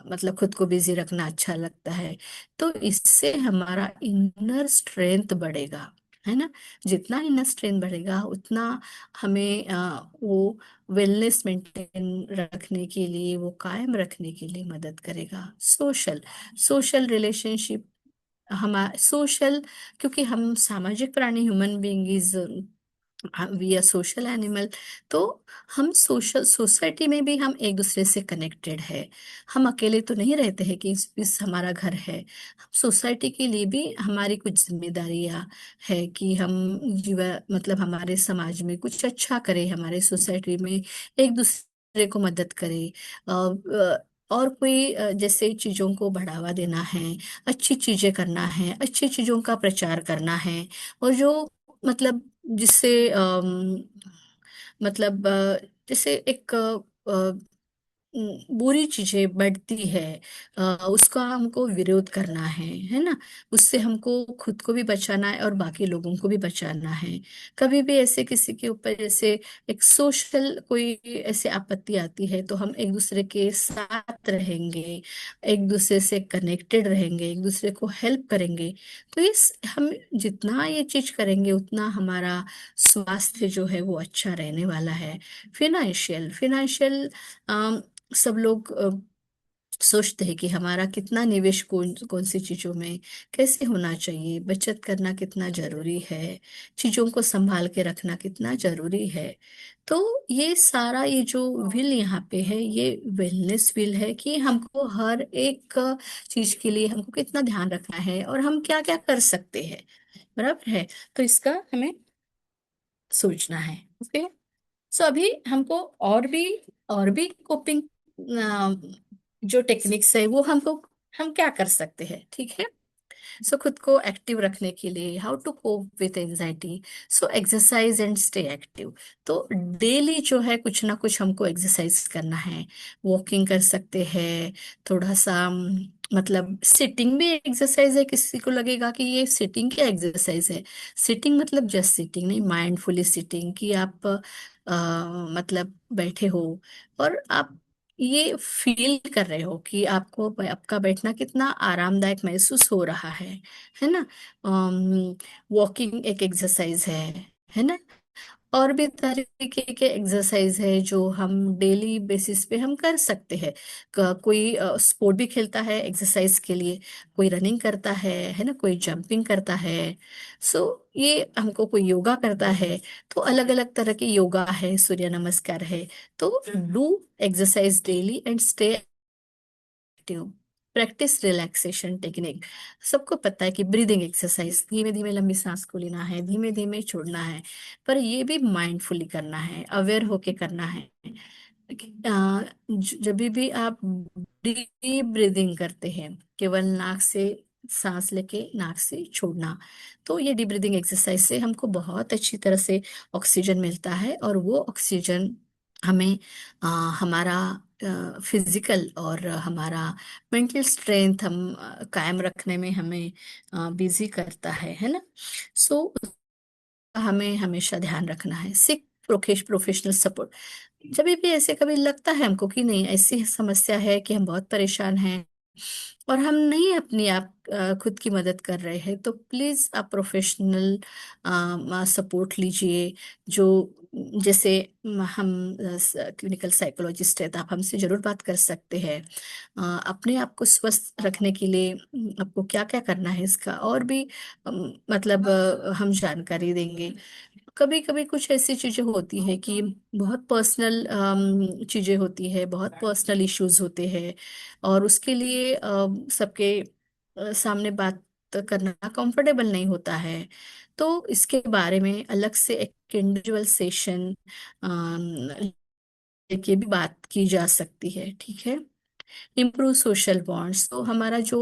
मतलब खुद को बिजी रखना अच्छा लगता है। तो इससे हमारा इनर स्ट्रेंथ बढ़ेगा, है ना। जितना इनर स्ट्रेंथ बढ़ेगा उतना हमें वो वेलनेस मेंटेन रखने के लिए, वो कायम रखने के लिए मदद करेगा। सोशल सोशल रिलेशनशिप, हमारा सोशल, क्योंकि हम सामाजिक प्राणी, human being is, we are social animal. तो हम सोशल सोसाइटी में भी हम एक दूसरे से कनेक्टेड है। हम अकेले तो नहीं रहते हैं कि इस हमारा घर है। सोसाइटी के लिए भी हमारी कुछ जिम्मेदारियां है कि हम जीवन मतलब हमारे समाज में कुछ अच्छा करें, हमारे सोसाइटी में एक दूसरे को मदद करें। और कोई जैसे चीजों को बढ़ावा देना है, अच्छी चीजें करना है, अच्छी चीजों का प्रचार करना है। और जो मतलब जिससे मतलब जैसे एक बुरी चीजें बढ़ती है, उसका हमको विरोध करना है ना। उससे हमको खुद को भी बचाना है और बाकी लोगों को भी बचाना है। कभी भी ऐसे किसी के ऊपर जैसे एक सोशल कोई ऐसे आपत्ति आती है तो हम एक दूसरे के साथ रहेंगे, एक दूसरे से कनेक्टेड रहेंगे, एक दूसरे को हेल्प करेंगे। तो हम जितना ये चीज करेंगे उतना हमारा स्वास्थ्य जो है वो अच्छा रहने वाला है। फिनेंशियल फिनेंशियल सब लोग सोचते हैं कि हमारा कितना निवेश कौन कौन सी चीजों में कैसे होना चाहिए, बचत करना कितना जरूरी है, चीजों को संभाल के रखना कितना जरूरी है। तो ये सारा ये जो विल यहाँ पे है, ये वेलनेस विल है कि हमको हर एक चीज के लिए हमको कितना ध्यान रखना है और हम क्या क्या कर सकते हैं। बराबर है। तो इसका हमें सोचना है। ओके। सो अभी हमको और भी कोपिंग जो टेक्निक्स है वो हमको हम क्या कर सकते हैं, ठीक है। सो खुद को एक्टिव रखने के लिए how to cope with anxiety. So exercise and stay active. तो डेली जो है कुछ ना कुछ हमको एक्सरसाइज करना है। वॉकिंग कर सकते हैं, थोड़ा सा मतलब सिटिंग भी एक्सरसाइज है। किसी को लगेगा कि ये सिटिंग क्या एक्सरसाइज है। सिटिंग मतलब जस्ट सिटिंग नहीं, माइंडफुली सिटिंग कि आप मतलब बैठे हो और आप ये फील कर रहे हो कि आपको आपका बैठना कितना आरामदायक महसूस हो रहा है ना। वॉकिंग एक एक्सरसाइज है ना। और भी तरीके के एक्सरसाइज है जो हम डेली बेसिस पे हम कर सकते हैं। कोई स्पोर्ट भी खेलता है एक्सरसाइज के लिए, कोई रनिंग करता है ना, कोई जंपिंग करता है। सो ये हमको कोई योगा करता है। तो अलग अलग तरह के योगा है, सूर्य नमस्कार है। तो do exercise daily and stay active. Practice relaxation technique. सबको पता है कि ब्रीदिंग एक्सरसाइज, धीमे धीमे लंबी सांस को लेना है, धीमे धीमे छोड़ना है। पर ये भी माइंडफुली करना है, अवेयर होके करना है। जब भी आप डीप ब्रीदिंग करते हैं, केवल नाक से सांस लेके नाक से छोड़ना, तो ये डीप ब्रीदिंग एक्सरसाइज से हमको बहुत अच्छी तरह से ऑक्सीजन मिलता है और वो ऑक्सीजन हमें हमारा फिजिकल और हमारा मेंटल स्ट्रेंथ हम कायम रखने में हमें बिजी करता है ना। सो हमें हमेशा ध्यान रखना है। सिक प्रोफेशनल सपोर्ट। जब भी ऐसे कभी लगता है हमको कि नहीं ऐसी समस्या है कि हम बहुत परेशान हैं और हम नहीं अपनी आप खुद की मदद कर रहे हैं, तो प्लीज आप प्रोफेशनल सपोर्ट लीजिए। जो जैसे हम क्लिनिकल साइकोलॉजिस्ट है तो आप हमसे जरूर बात कर सकते हैं। अपने आप को स्वस्थ रखने के लिए आपको क्या क्या करना है इसका और भी मतलब हम जानकारी देंगे। कभी कभी कुछ ऐसी चीजें होती है कि बहुत पर्सनल चीजें होती है, बहुत पर्सनल इश्यूज होते हैं और उसके लिए सबके सामने बात करना कंफर्टेबल नहीं होता है। तो इसके बारे में अलग से एक इंडिविजुअल सेशन लेके भी बात की जा सकती है, ठीक है। Improve social bonds. तो हमारा जो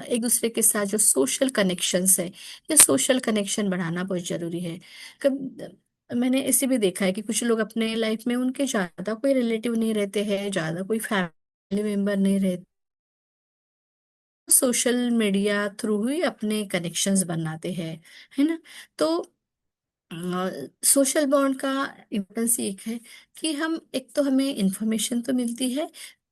एक दूसरे के साथ जो सोशल कनेक्शंस है, ये सोशल कनेक्शन बढ़ाना बहुत जरूरी है। कब मैंने ऐसे भी देखा है कि कुछ लोग अपने लाइफ में उनके ज्यादा कोई रिलेटिव नहीं रहते हैं, ज्यादा कोई फैमिली मेंबर नहीं रहते, सोशल मीडिया थ्रू ही अपने कनेक्शंस बनाते हैं, है ना। तो सोशल बॉन्ड का इम्पोर्टेंस एक है कि हम एक तो हमें इंफॉर्मेशन तो मिलती है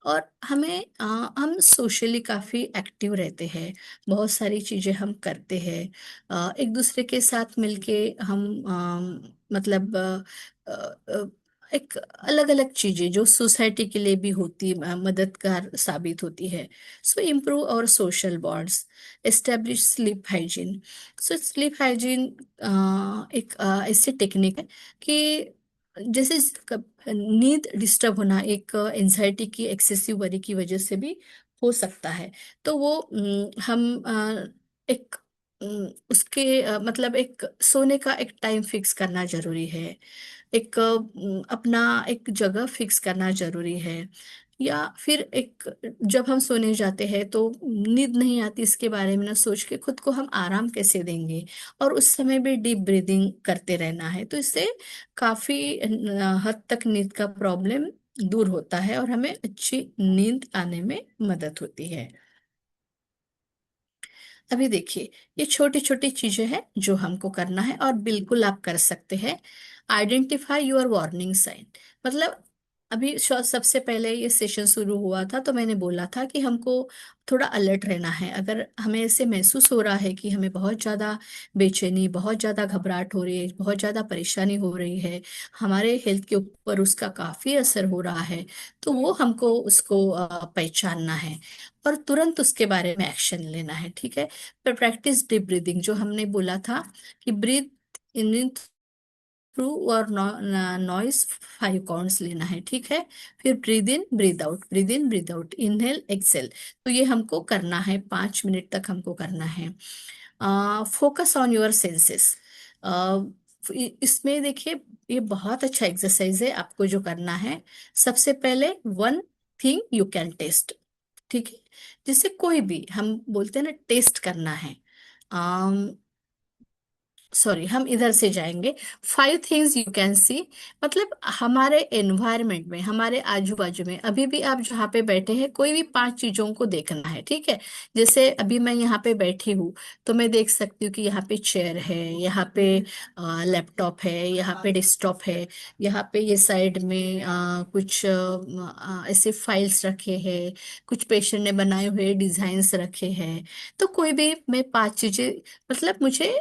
और हमें हम सोशली काफी एक्टिव रहते हैं। बहुत सारी चीजें हम करते हैं। एक दूसरे के साथ मिलके हम मतलब एक अलग अलग चीजें जो सोसाइटी के लिए भी होती मददगार साबित होती है। सो इम्प्रूव और social bonds. Establish sleep hygiene. So sleep hygiene एक ऐसी टेक्निक है कि जैसे नींद डिस्टर्ब होना एक एंजाइटी की एक्सेसिव वरी की वजह से भी हो सकता है। तो वो हम एक उसके मतलब एक सोने का एक टाइम फिक्स करना जरूरी है। एक अपना एक जगह फिक्स करना जरूरी है। या फिर एक जब हम सोने जाते हैं तो नींद नहीं आती इसके बारे में ना सोच के खुद को हम आराम कैसे देंगे और उस समय भी डीप ब्रीदिंग करते रहना है। तो इससे काफी हद तक नींद का प्रॉब्लम दूर होता है और हमें अच्छी नींद आने में मदद होती है। अभी देखिए, ये छोटी छोटी चीजें हैं जो हमको करना है और बिल्कुल आप कर सकते हैं। Identify your warning sign. मतलब अभी सबसे पहले ये सेशन शुरू हुआ था तो मैंने बोला था कि हमको थोड़ा अलर्ट रहना है। अगर हमें ऐसे महसूस हो रहा है कि हमें बहुत ज़्यादा बेचैनी, बहुत ज़्यादा घबराहट हो रही है, बहुत ज़्यादा परेशानी हो रही है, हमारे हेल्थ के ऊपर उसका काफ़ी असर हो रहा है, तो वो हमको उसको पहचानना है और तुरंत उसके बारे में एक्शन लेना है। ठीक है। पर प्रैक्टिस डीप ब्रीदिंग जो हमने बोला था कि ब्रीथ इन थ्रू और नॉइस 5 काउंट्स लेना है। ठीक है। फिर breathe in breathe out, breathe in breathe out, inhale exhale. तो ये हमको करना है, 5 मिनट तक हमको करना है। Focus on your senses. इसमें देखिए, ये बहुत अच्छा एक्सरसाइज है आपको जो करना है। सबसे पहले one thing you can test. ठीक है। जिससे कोई भी, हम बोलते हैं ना, टेस्ट करना है। सॉरी, हम इधर से जाएंगे। 5 थिंग्स यू कैन सी, मतलब हमारे एनवायरनमेंट में, हमारे आजू बाजू में, अभी भी आप जहाँ पे बैठे हैं, कोई भी 5 चीजों को देखना है। ठीक है। जैसे अभी मैं यहाँ पे बैठी हूँ तो मैं देख सकती हूँ कि यहाँ पे चेयर है, यहाँ पे लैपटॉप है, यहाँ पे डेस्कटॉप है, यहाँ पे ये साइड में कुछ ऐसे फाइल्स रखे हैं, कुछ पेशेंट ने बनाए हुए डिजाइन्स रखे हैं। तो कोई भी मैं 5 चीजें, मतलब मुझे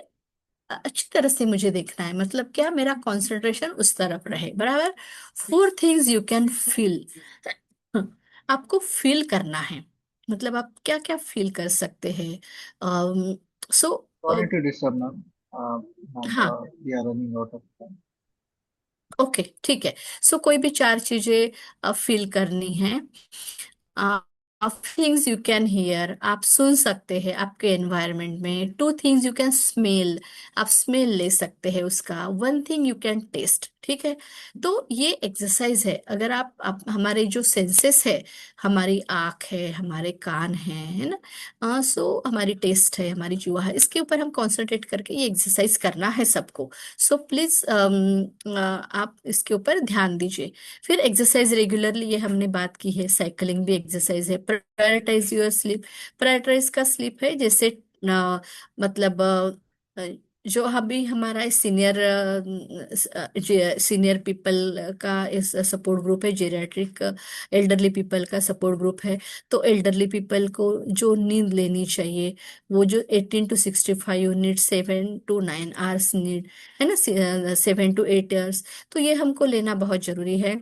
अच्छी तरह से मुझे देखना है, मतलब क्या, मेरा कंसंट्रेशन उस तरफ रहे, बराबर। 4 थिंग्स यू कैन फील। आपको फील करना है, मतलब आप क्या क्या फील कर सकते हैं। So sorry to disturb ma'am. Ma'am, हाँ, we are running out of time. Okay, ठीक है। सो कोई भी 4 चीजें फील करनी है। थिंग्स यू कैन हियर, आप सुन सकते हैं आपके एनवायरनमेंट में। 2 थिंग्स यू कैन स्मेल, आप स्मेल ले सकते हैं उसका। 1 थिंग यू कैन टेस्ट। ठीक है। तो ये एक्सरसाइज है। अगर आप हमारे जो सेंसेस है, हमारी आँख है, हमारे कान है ना, सो हमारी टेस्ट है, हमारी जुआ है, इसके ऊपर हम कंसंट्रेट करके ये एक्सरसाइज करना है सबको। सो प्लीज आप इसके ऊपर ध्यान दीजिए। फिर एक्सरसाइज रेगुलरली, ये हमने बात की है। साइकिलिंग भी एक्सरसाइज है। Prioritise your sleep. प्रायोरिटाइज का स्लीप है, जैसे मतलब जो अभी हमारा सीनियर सीनियर पीपल का इस सपोर्ट ग्रुप है, जेरियाट्रिक एल्डरली पीपल का सपोर्ट ग्रुप है। तो एल्डरली पीपल को जो नींद लेनी चाहिए, वो जो 18 to 65 need 7 to 9 hours need, है ना, 7 to 8 आवर्स। तो ये हमको लेना बहुत जरूरी है।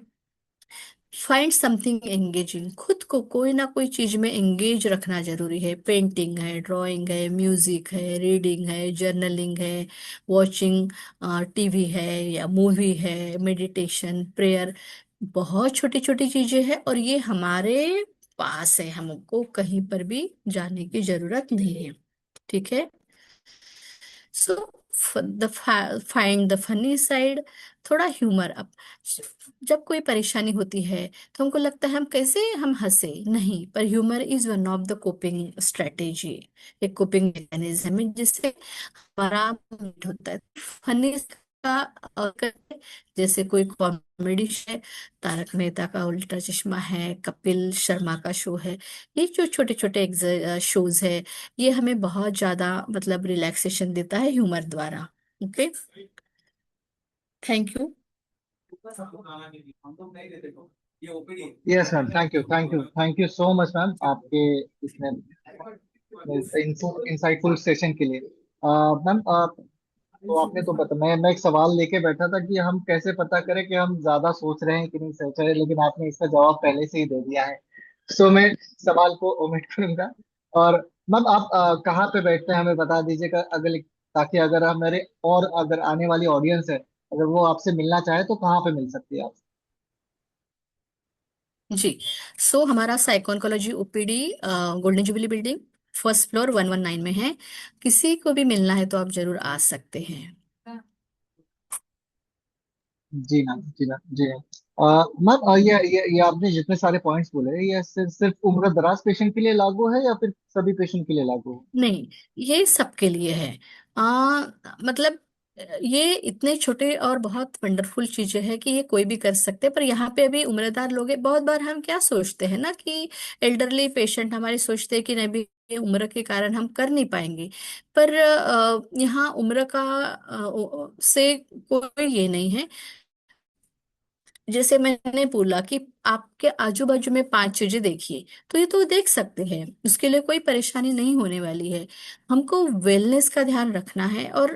फाइंड समथिंग एंगेजिंग, खुद को कोई ना कोई चीज में एंगेज रखना जरूरी है। पेंटिंग है, ड्राइंग है, म्यूजिक है, रीडिंग है, जर्नलिंग है, वॉचिंग टीवी है या मूवी है, मेडिटेशन, प्रेयर। बहुत छोटी छोटी चीजें हैं और ये हमारे पास है, हमको कहीं पर भी जाने की जरूरत नहीं है। ठीक है। So the find the funny side, थोड़ा ह्यूमर अप। जब कोई परेशानी होती है तो हमको लगता है हम कैसे हम हंसे नहीं, पर humour is one of the coping strategy, एक कोपिंग मैकेनिज्म है जिससे हमारा मूड होता है। फनी का जैसे कोई कॉमेडी है, तारक मेहता का उल्टा चश्मा है, कपिल शर्मा का शो है, ये जो छोटे छोटे शोज है, ये हमें बहुत ज्यादा मतलब रिलैक्सेशन देता है ह्यूमर द्वारा। Okay, thank you. Yes ma'am, thank you, thank you, thank you so much ma'am, आपके इसमें इंसाइटफुल सेशन के लिए। मैम, तो आपने तो बता, मैं एक सवाल लेके बैठा था कि हम कैसे पता करें कि हम ज्यादा सोच रहे हैं कि नहीं सोच रहे, लेकिन आपने इसका जवाब पहले से ही दे दिया है। सो मैं सवाल को ओमिट करूंगा। और मैम, आप कहाँ पे बैठते हैं हमें बता दीजिएगा, अगर, ताकि अगर हमारे और अगर आने वाली ऑडियंस है, अगर वो आपसे मिलना चाहे तो कहाँ पे मिल सकती है आप? जी, सो हमारा psychooncology OPD golden jubilee building, first floor 119 में है। किसी को भी मिलना है तो आप जरूर आ सकते हैं। जी मैम, जी मैम, जी मैम। मैम, ये आपने जितने सारे पॉइंट्स बोले, ये सिर्फ उम्र दराज पेशेंट के लिए लागू है या फिर सभी पेशेंट के लिए लागू है? नहीं, ये सबके लिए है। मतलब ये इतने छोटे और बहुत वंडरफुल चीजें हैं कि ये कोई भी कर सकते हैं। पर यहाँ पे अभी उम्रदार लोग हैं, बहुत बार हम क्या सोचते हैं ना कि एल्डरली पेशेंट हमारे सोचते हैं कि नहीं भी, ये उम्र के कारण हम कर नहीं पाएंगे। पर यहाँ उम्र का से कोई ये नहीं है। जैसे मैंने बोला कि आपके आजू बाजू में पांच चीजें देखिए, तो ये तो देख सकते हैं, उसके लिए कोई परेशानी नहीं होने वाली है। हमको वेलनेस का ध्यान रखना है, और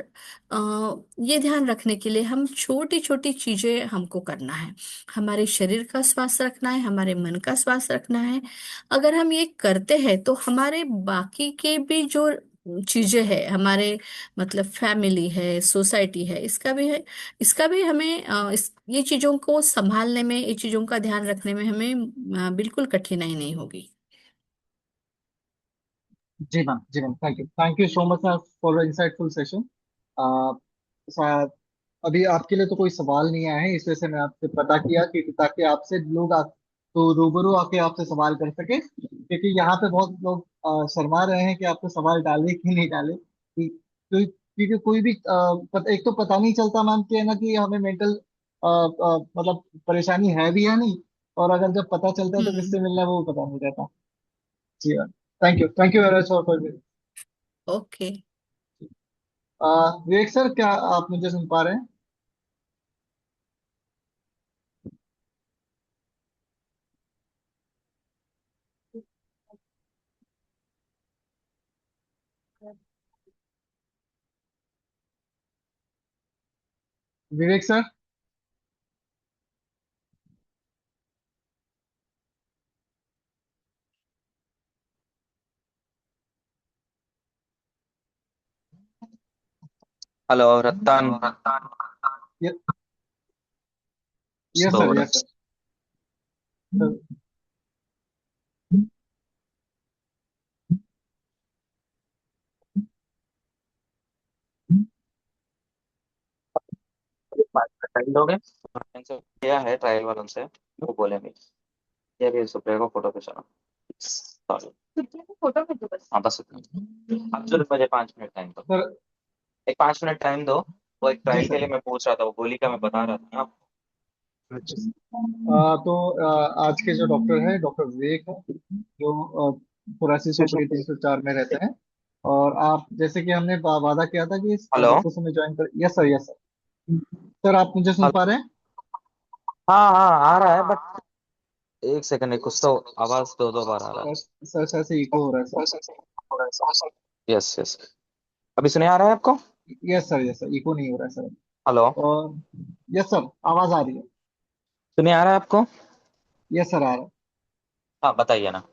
ये ध्यान रखने के लिए हम छोटी छोटी चीजें हमको करना है। हमारे शरीर का स्वास्थ्य रखना है, हमारे मन का स्वास्थ्य रखना है। अगर हम ये करते हैं तो हमारे बाकी के भी जो चीजें हैं, हमारे मतलब फैमिली है, सोसाइटी है, इसका भी हमें ये चीजों को संभालने में, ये चीजों का ध्यान रखने में हमें बिल्कुल कठिनाई नहीं होगी। जी ma'am, thank you so much for insightful session. अभी आपके लिए तो कोई सवाल नहीं आया है, इस वजह से मैं आपसे पता किया कि ताकि आपसे लोग तो रूबरू आके आपसे सवाल कर सके, क्योंकि यहाँ पे बहुत लोग शर्मा रहे हैं कि आपको सवाल डाले कि नहीं डाले, क्योंकि कोई भी एक तो पता नहीं चलता मैम कि है ना कि हमें मेंटल मतलब परेशानी है भी या नहीं, और अगर जब पता चलता है तो हम्म। किससे मिलना है वो पता नहीं रहता। जी ma'am, thank you very much for. Okay. Vivek sir, क्या आप मुझे सुन पा रहे हैं? Vivek sir. Hello Ratan. Yes sir, sorry. Yes sir. Sir, time दोगे? इनसे किया है ट्रायल वालों से, वो बोलेंगे। ये भी सुप्रिया को फोटो खिंचाना। सॉरी। फोटो खींचो बस। हाँ बस इतना। अब चलो मुझे 5 मिनट टाइम दो। सर। एक 5 मिनट टाइम दो। वो एक जी ट्रायल के सर। लिए मैं पूछ रहा था, वो गोली का मैं बता रहा था ना आपको। तो आज के जो डॉक्टर है, डॉक्टर विवेक है, जो 84 सौ 3 304 में रहते हैं। और आप जैसे कि हमने वादा किया था कि इस हेलो। डॉक्टर से मैं ज्वाइन कर। Yes sir, yes sir. Sir, आप मुझे सुन हेलो। पा रहे हैं? हाँ हाँ आ रहा है बट एक सेकंड, कुछ तो आवाज दो दो बार आ रहा सर सर से इको हो रहा है सर। है। Yes yes. अभी सुने आ रहा है आपको? Yes sir, yes sir, echo नहीं हो रहा है सर। हेलो। और यस सर, आवाज आ रही है। सुने आ रहा है आपको? यस सर, आ रहा है। हाँ बताइए ना।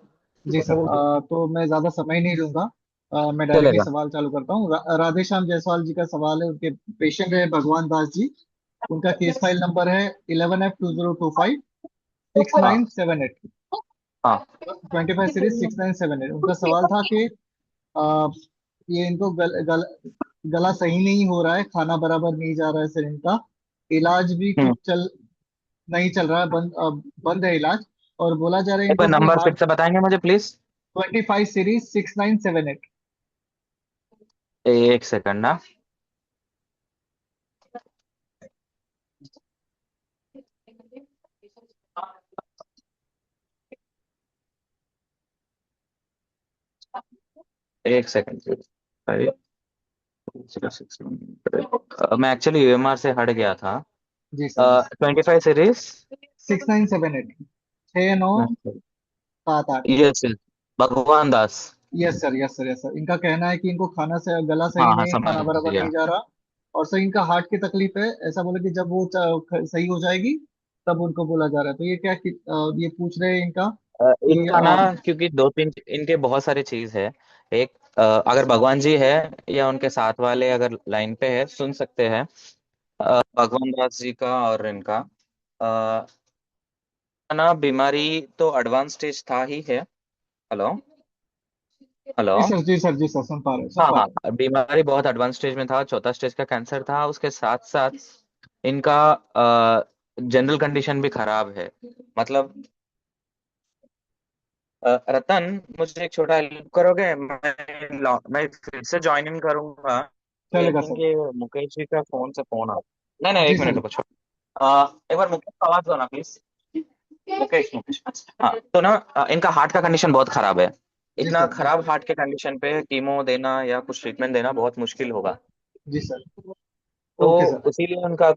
जी सर, तो मैं ज्यादा समय नहीं लूंगा। मैं डायरेक्टली चलेगा। सवाल चालू करता हूँ। राधे श्याम जायसवाल जी का सवाल है, उनके पेशेंट है भगवान दास जी। उनका केस फाइल नंबर है 11F2025 6978। हाँ। 25 सीरीज 6978। उनका सवाल था कि आ, ये इनको गला सही नहीं हो रहा है, खाना बराबर नहीं जा रहा है सर इनका। इलाज भी कुछ हम्म। नहीं चल रहा है, बंद है इलाज। और बोला जा रहा है एक बार इनको अपनी नंबर फिर हार्ट। से बताएंगे मुझे प्लीज। 25 सीरीज 6978। एक सेकंड ना। एक सेकंड प्लीज। अरे, मैं एक्चुअली यूएमआर से हट गया था। जी सर, जी sir. 25 series. 6978। 6978। Yes yes. Bhagwan Das. Yes sir, yes sir, yes sir. इनका कहना है कि इनको खाना से गला सही हाँ हाँ नहीं है, समझ खाना बराबर गया। नहीं जा रहा। और सर इनका हार्ट की तकलीफ है, ऐसा बोले कि जब वो सही हो जाएगी तब उनको बोला जा रहा है। तो ये क्या ये पूछ रहे हैं इनका कि इनका ना, क्योंकि दो तीन इनके बहुत सारे चीज है। एक अगर भगवान जी है या उनके साथ वाले अगर लाइन पे है सुन सकते हैं। भगवान दास जी का और इनका ना बीमारी तो एडवांस स्टेज था ही है। हेलो। हेलो। जी सर, जी सर, जी सर, सुन पा रहे, सुन हाँ पा रहे। हाँ बीमारी बहुत एडवांस स्टेज में था, चौथा स्टेज का कैंसर था, उसके साथ साथ इनका जनरल कंडीशन भी खराब है। मतलब रतन, मुझे एक छोटा हेल्प करोगे? मैं फिर से ज्वाइन इन करूंगा, चलेगा लेकिन सर। कि मुकेश जी का फोन से फोन आ। नहीं नहीं जी एक सर। मिनट रुको छोड़। एक बार मुकेश को आवाज दो ना प्लीज। मुकेश मुकेश। हाँ तो ना इनका हार्ट का कंडीशन बहुत खराब है। जी इतना सर, जी खराब सर। हार्ट के कंडीशन पे कीमो देना या कुछ ट्रीटमेंट देना बहुत मुश्किल होगा। जी सर। तो ओके सर। इसीलिए उनका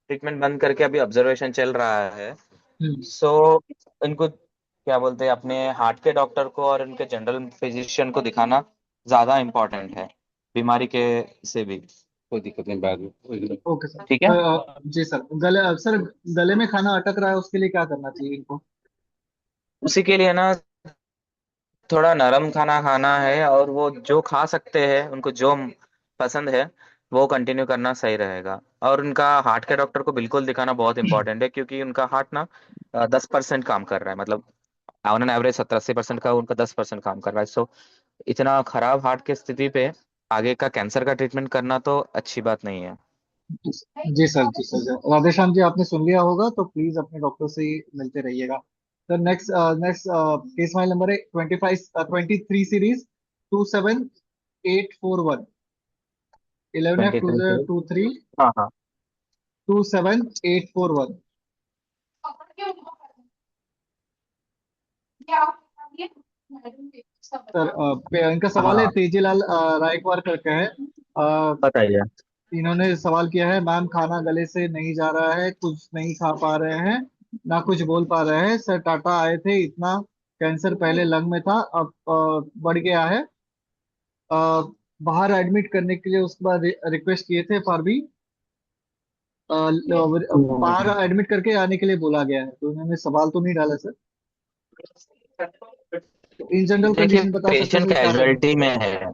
ट्रीटमेंट बंद करके अभी ऑब्जर्वेशन चल रहा है। हम्म। सो इनको क्या बोलते हैं, अपने हार्ट के डॉक्टर को और इनके जनरल फिजिशियन को दिखाना ज्यादा इम्पोर्टेंट है, बीमारी के से भी। कोई दिक्कत नहीं, बाद में। Okay sir. ठीक है। जी सर, सर गले में खाना अटक रहा है, उसके लिए क्या करना चाहिए इनको? उसी के लिए ना थोड़ा नरम खाना खाना है, और वो जो खा सकते हैं, उनको जो पसंद है वो कंटिन्यू करना सही रहेगा। और उनका हार्ट के डॉक्टर को बिल्कुल दिखाना बहुत इंपॉर्टेंट है, क्योंकि उनका हार्ट ना 10% काम कर रहा है, मतलब ऑन एन एवरेज 70-80% का उनका 10% काम कर रहा है। सो इतना खराब हार्ट की स्थिति पे आगे का कैंसर का ट्रीटमेंट करना तो अच्छी बात नहीं है। जी सर, जी सर। राधेश्याम जी, आपने सुन लिया होगा तो प्लीज अपने डॉक्टर से ही मिलते रहिएगा। Sir next next case file number है 23 सीरीज 27841। 11F 2023। 2023 हाँ हाँ। 27841। सर इनका सवाल है, हाँ तेजीलाल रायकवार करके है। बताइए। इन्होंने सवाल किया है, मैम खाना गले से नहीं जा रहा है, कुछ नहीं खा पा रहे हैं, ना कुछ बोल पा रहे हैं। सर टाटा आए थे, इतना कैंसर पहले लंग में था, अब बढ़ गया है। अ, बाहर एडमिट करने के लिए उसके बाद रिक्वेस्ट किए थे फॉर भी बाहर हम्म। एडमिट करके आने के लिए बोला गया है। तो इन्होंने सवाल तो नहीं डाला सर। तो इन जनरल देखिए, कंडीशन बता सकते हैं पेशेंट सर, क्या करना कैजुअलिटी में है। है?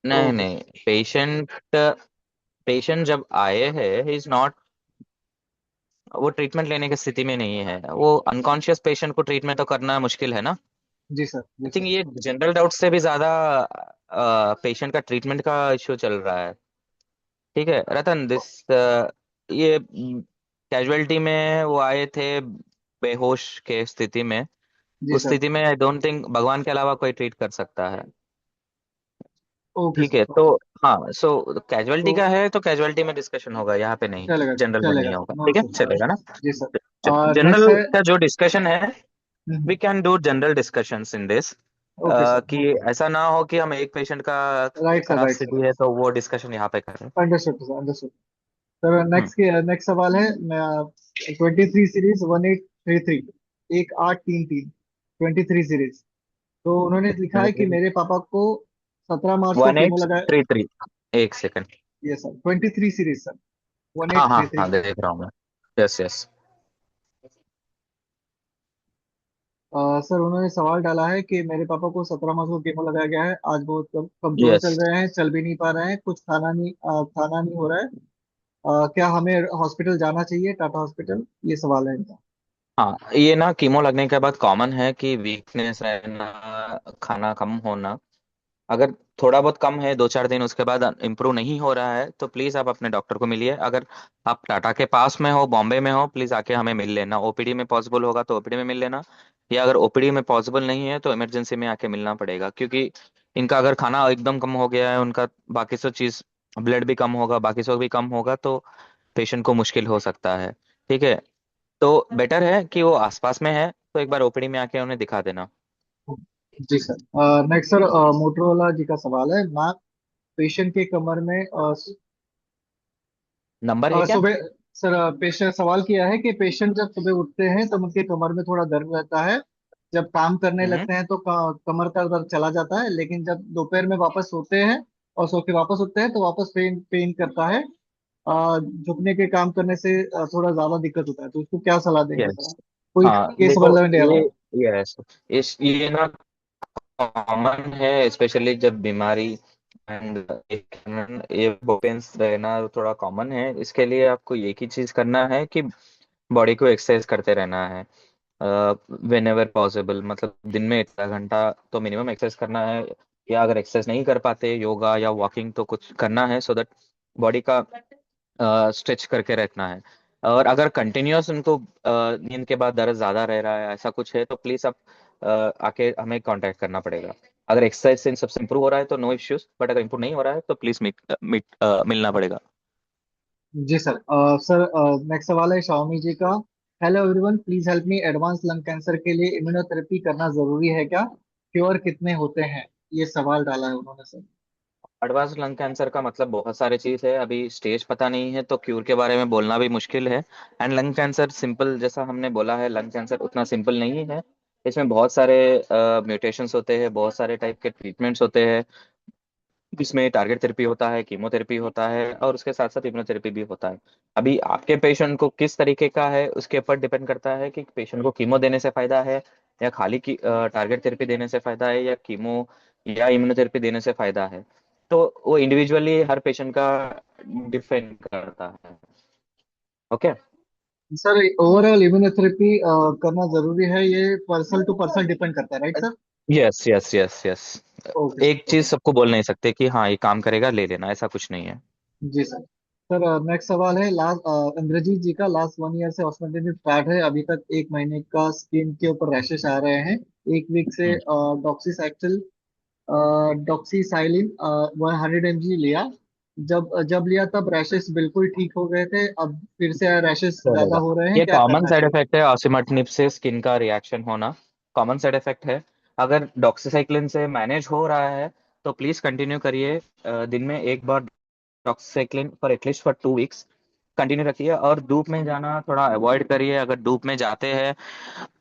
नहीं ओके नहीं, पेशेंट पेशेंट जब आए हैं, ही इज नॉट, वो ट्रीटमेंट लेने की स्थिति में नहीं है। वो अनकॉन्शियस पेशेंट को ट्रीटमेंट तो करना मुश्किल है ना। जी सर, जी आई थिंक सर। ये जनरल डाउट से भी ज्यादा पेशेंट का ट्रीटमेंट का इश्यू चल रहा है। ठीक है रतन, दिस ये कैजुअलिटी में वो आए थे बेहोश के स्थिति में। जी उस सर। स्थिति में आई डोंट थिंक भगवान के अलावा कोई ट्रीट कर सकता है। ओके ठीक सर, है तो ओके। हाँ, सो कैजुअलिटी तो का है तो कैजुअलिटी में डिस्कशन होगा, यहाँ पे नहीं, चलेगा, जनरल में चलेगा नहीं सर, होगा। नो ठीक है, इशू, नो चलेगा इशू। ना। जी सर। नेक्स्ट जनरल है। का जो डिस्कशन है, we hmm, can do general discussions in this. Okay sir, कि ओके। ऐसा ना हो कि हम एक पेशेंट का राइट सर, खराब राइट सर। स्थिति है तो वो डिस्कशन यहाँ पे करें। Understood sir, understood. Sir hmm. Next next सवाल है 23 सीरीज 1833। 1833 23 सीरीज। तो उन्होंने लिखा है कि मेरे पापा को 17 मार्च को वन केमो एट लगाया। थ्री थ्री एक सेकंड। ये सर 23 सीरीज सर, वन हाँ एट हाँ थ्री थ्री हाँ, देख रहा हूँ मैं। Yes yes. सर उन्होंने सवाल डाला है कि मेरे पापा को 17 मार्च को केमो लगाया गया है, आज बहुत कमजोर यस। चल रहे हैं, चल भी नहीं पा रहे हैं, कुछ खाना नहीं हो रहा है। क्या हमें हॉस्पिटल जाना चाहिए, टाटा हॉस्पिटल? ये सवाल है इनका। हाँ, ये ना कीमो लगने के बाद कॉमन है कि वीकनेस रहना, खाना कम होना। अगर थोड़ा बहुत कम है 2-4 दिन, उसके बाद इम्प्रूव नहीं हो रहा है, तो प्लीज आप अपने डॉक्टर को मिलिए। अगर आप टाटा के पास में हो, बॉम्बे में हो, प्लीज आके हमें मिल लेना। ओपीडी में पॉसिबल होगा तो ओपीडी में मिल लेना, या अगर ओपीडी में पॉसिबल नहीं है तो इमरजेंसी में आके मिलना पड़ेगा। क्योंकि इनका अगर खाना एकदम कम हो गया है, उनका बाकी सब चीज, ब्लड भी कम होगा, बाकी सब भी कम होगा, तो पेशेंट को मुश्किल हो सकता है। ठीक है, तो बेटर है कि वो आसपास में है तो एक बार ओपीडी में आके उन्हें दिखा देना। जी sir. Next sir, Motorola ji का सवाल है, मैम पेशेंट के कमर में नंबर है क्या? सुबह। सर पेशेंट सवाल किया है कि पेशेंट जब सुबह उठते हैं तो उनके कमर में थोड़ा दर्द रहता है, जब काम करने हम्म। लगते हैं तो कमर का दर्द चला जाता है, लेकिन जब दोपहर में वापस सोते हैं और सो के वापस उठते हैं तो वापस पेन पेन करता है। झुकने के काम करने से थोड़ा ज्यादा दिक्कत होता है, तो उसको क्या सलाह देंगे सर यस। आप? कोई हाँ केस देखो, वर्ल्ड ये, है? यस, इस ये ना कॉमन है, स्पेशली जब बीमारी एंड ये पेन्स रहना थोड़ा कॉमन है। इसके लिए आपको एक ही चीज करना है कि बॉडी को एक्सरसाइज करते रहना है वेन एवर पॉसिबल। मतलब दिन में इतना घंटा तो मिनिमम एक्सरसाइज करना है, या अगर एक्सरसाइज नहीं कर पाते, योगा या वॉकिंग तो कुछ करना है, सो दैट बॉडी का स्ट्रेच करके रखना है। और अगर कंटिन्यूअस उनको नींद के बाद दर्द ज्यादा रह रहा है, ऐसा कुछ है, तो प्लीज आप आके हमें कांटेक्ट करना पड़ेगा। अगर एक्सरसाइज से इन सबसे इंप्रूव हो रहा है तो नो इश्यूज, बट अगर इंप्रूव नहीं हो रहा है तो प्लीज मिलना पड़ेगा। जी सर। सर नेक्स्ट सवाल है शाओमी जी का। Hello everyone, please help me, advance lung cancer के लिए इम्यूनोथेरेपी करना जरूरी है क्या? क्योर कितने होते हैं? ये सवाल डाला है उन्होंने सर। एडवांस लंग कैंसर का मतलब बहुत सारे चीज है, अभी स्टेज पता नहीं है तो क्यूर के बारे में बोलना भी मुश्किल है। एंड लंग कैंसर सिंपल, जैसा हमने बोला है, लंग कैंसर उतना सिंपल नहीं है। इसमें बहुत सारे म्यूटेशंस होते हैं, बहुत सारे टाइप के ट्रीटमेंट्स होते हैं। इसमें टारगेट थेरेपी होता है, कीमोथेरेपी होता है, और उसके साथ साथ इम्यूनोथेरेपी भी होता है। अभी आपके पेशेंट को किस तरीके का है उसके ऊपर डिपेंड करता है कि पेशेंट को कीमो देने से फायदा है या खाली की टारगेट थेरेपी देने से फायदा है, या कीमो या इम्यूनोथेरेपी देने से फायदा है। तो वो इंडिविजुअली हर पेशेंट का डिपेंड करता है। ओके। सर ओवरऑल इम्यूनोथेरेपी करना जरूरी है, ये पर्सन टू पर्सन डिपेंड करता है, right sir? Yes yes yes yes. Okay एक सर, चीज ओके। सबको बोल नहीं सकते कि हाँ ये काम करेगा ले लेना, ऐसा कुछ नहीं है। जी सर। सर नेक्स्ट सवाल है, लास्ट इंद्रजीत जी का, लास्ट 1 ईयर से ऑस्मेटिक स्टार्ट है, अभी तक 1 महीने का स्किन के ऊपर रैशेस आ रहे हैं। 1 वीक से हम्म। डॉक्सीसाइक्लिन डॉक्सीसाइलिन 100 mg लिया। जब जब लिया तब रैशेस बिल्कुल ठीक हो गए थे, अब फिर से रैशेस ज्यादा चलेगा। हो रहे हैं, ये क्या कॉमन करना साइड चाहिए? इफेक्ट है, ऑसिमटनिब से स्किन का रिएक्शन होना कॉमन साइड इफेक्ट है। अगर डॉक्सीसाइक्लिन से मैनेज हो रहा है तो प्लीज कंटिन्यू करिए। दिन में एक बार doxycycline for at least for 2 weeks continue रखिए, और धूप में जाना थोड़ा अवॉइड करिए। अगर धूप में जाते हैं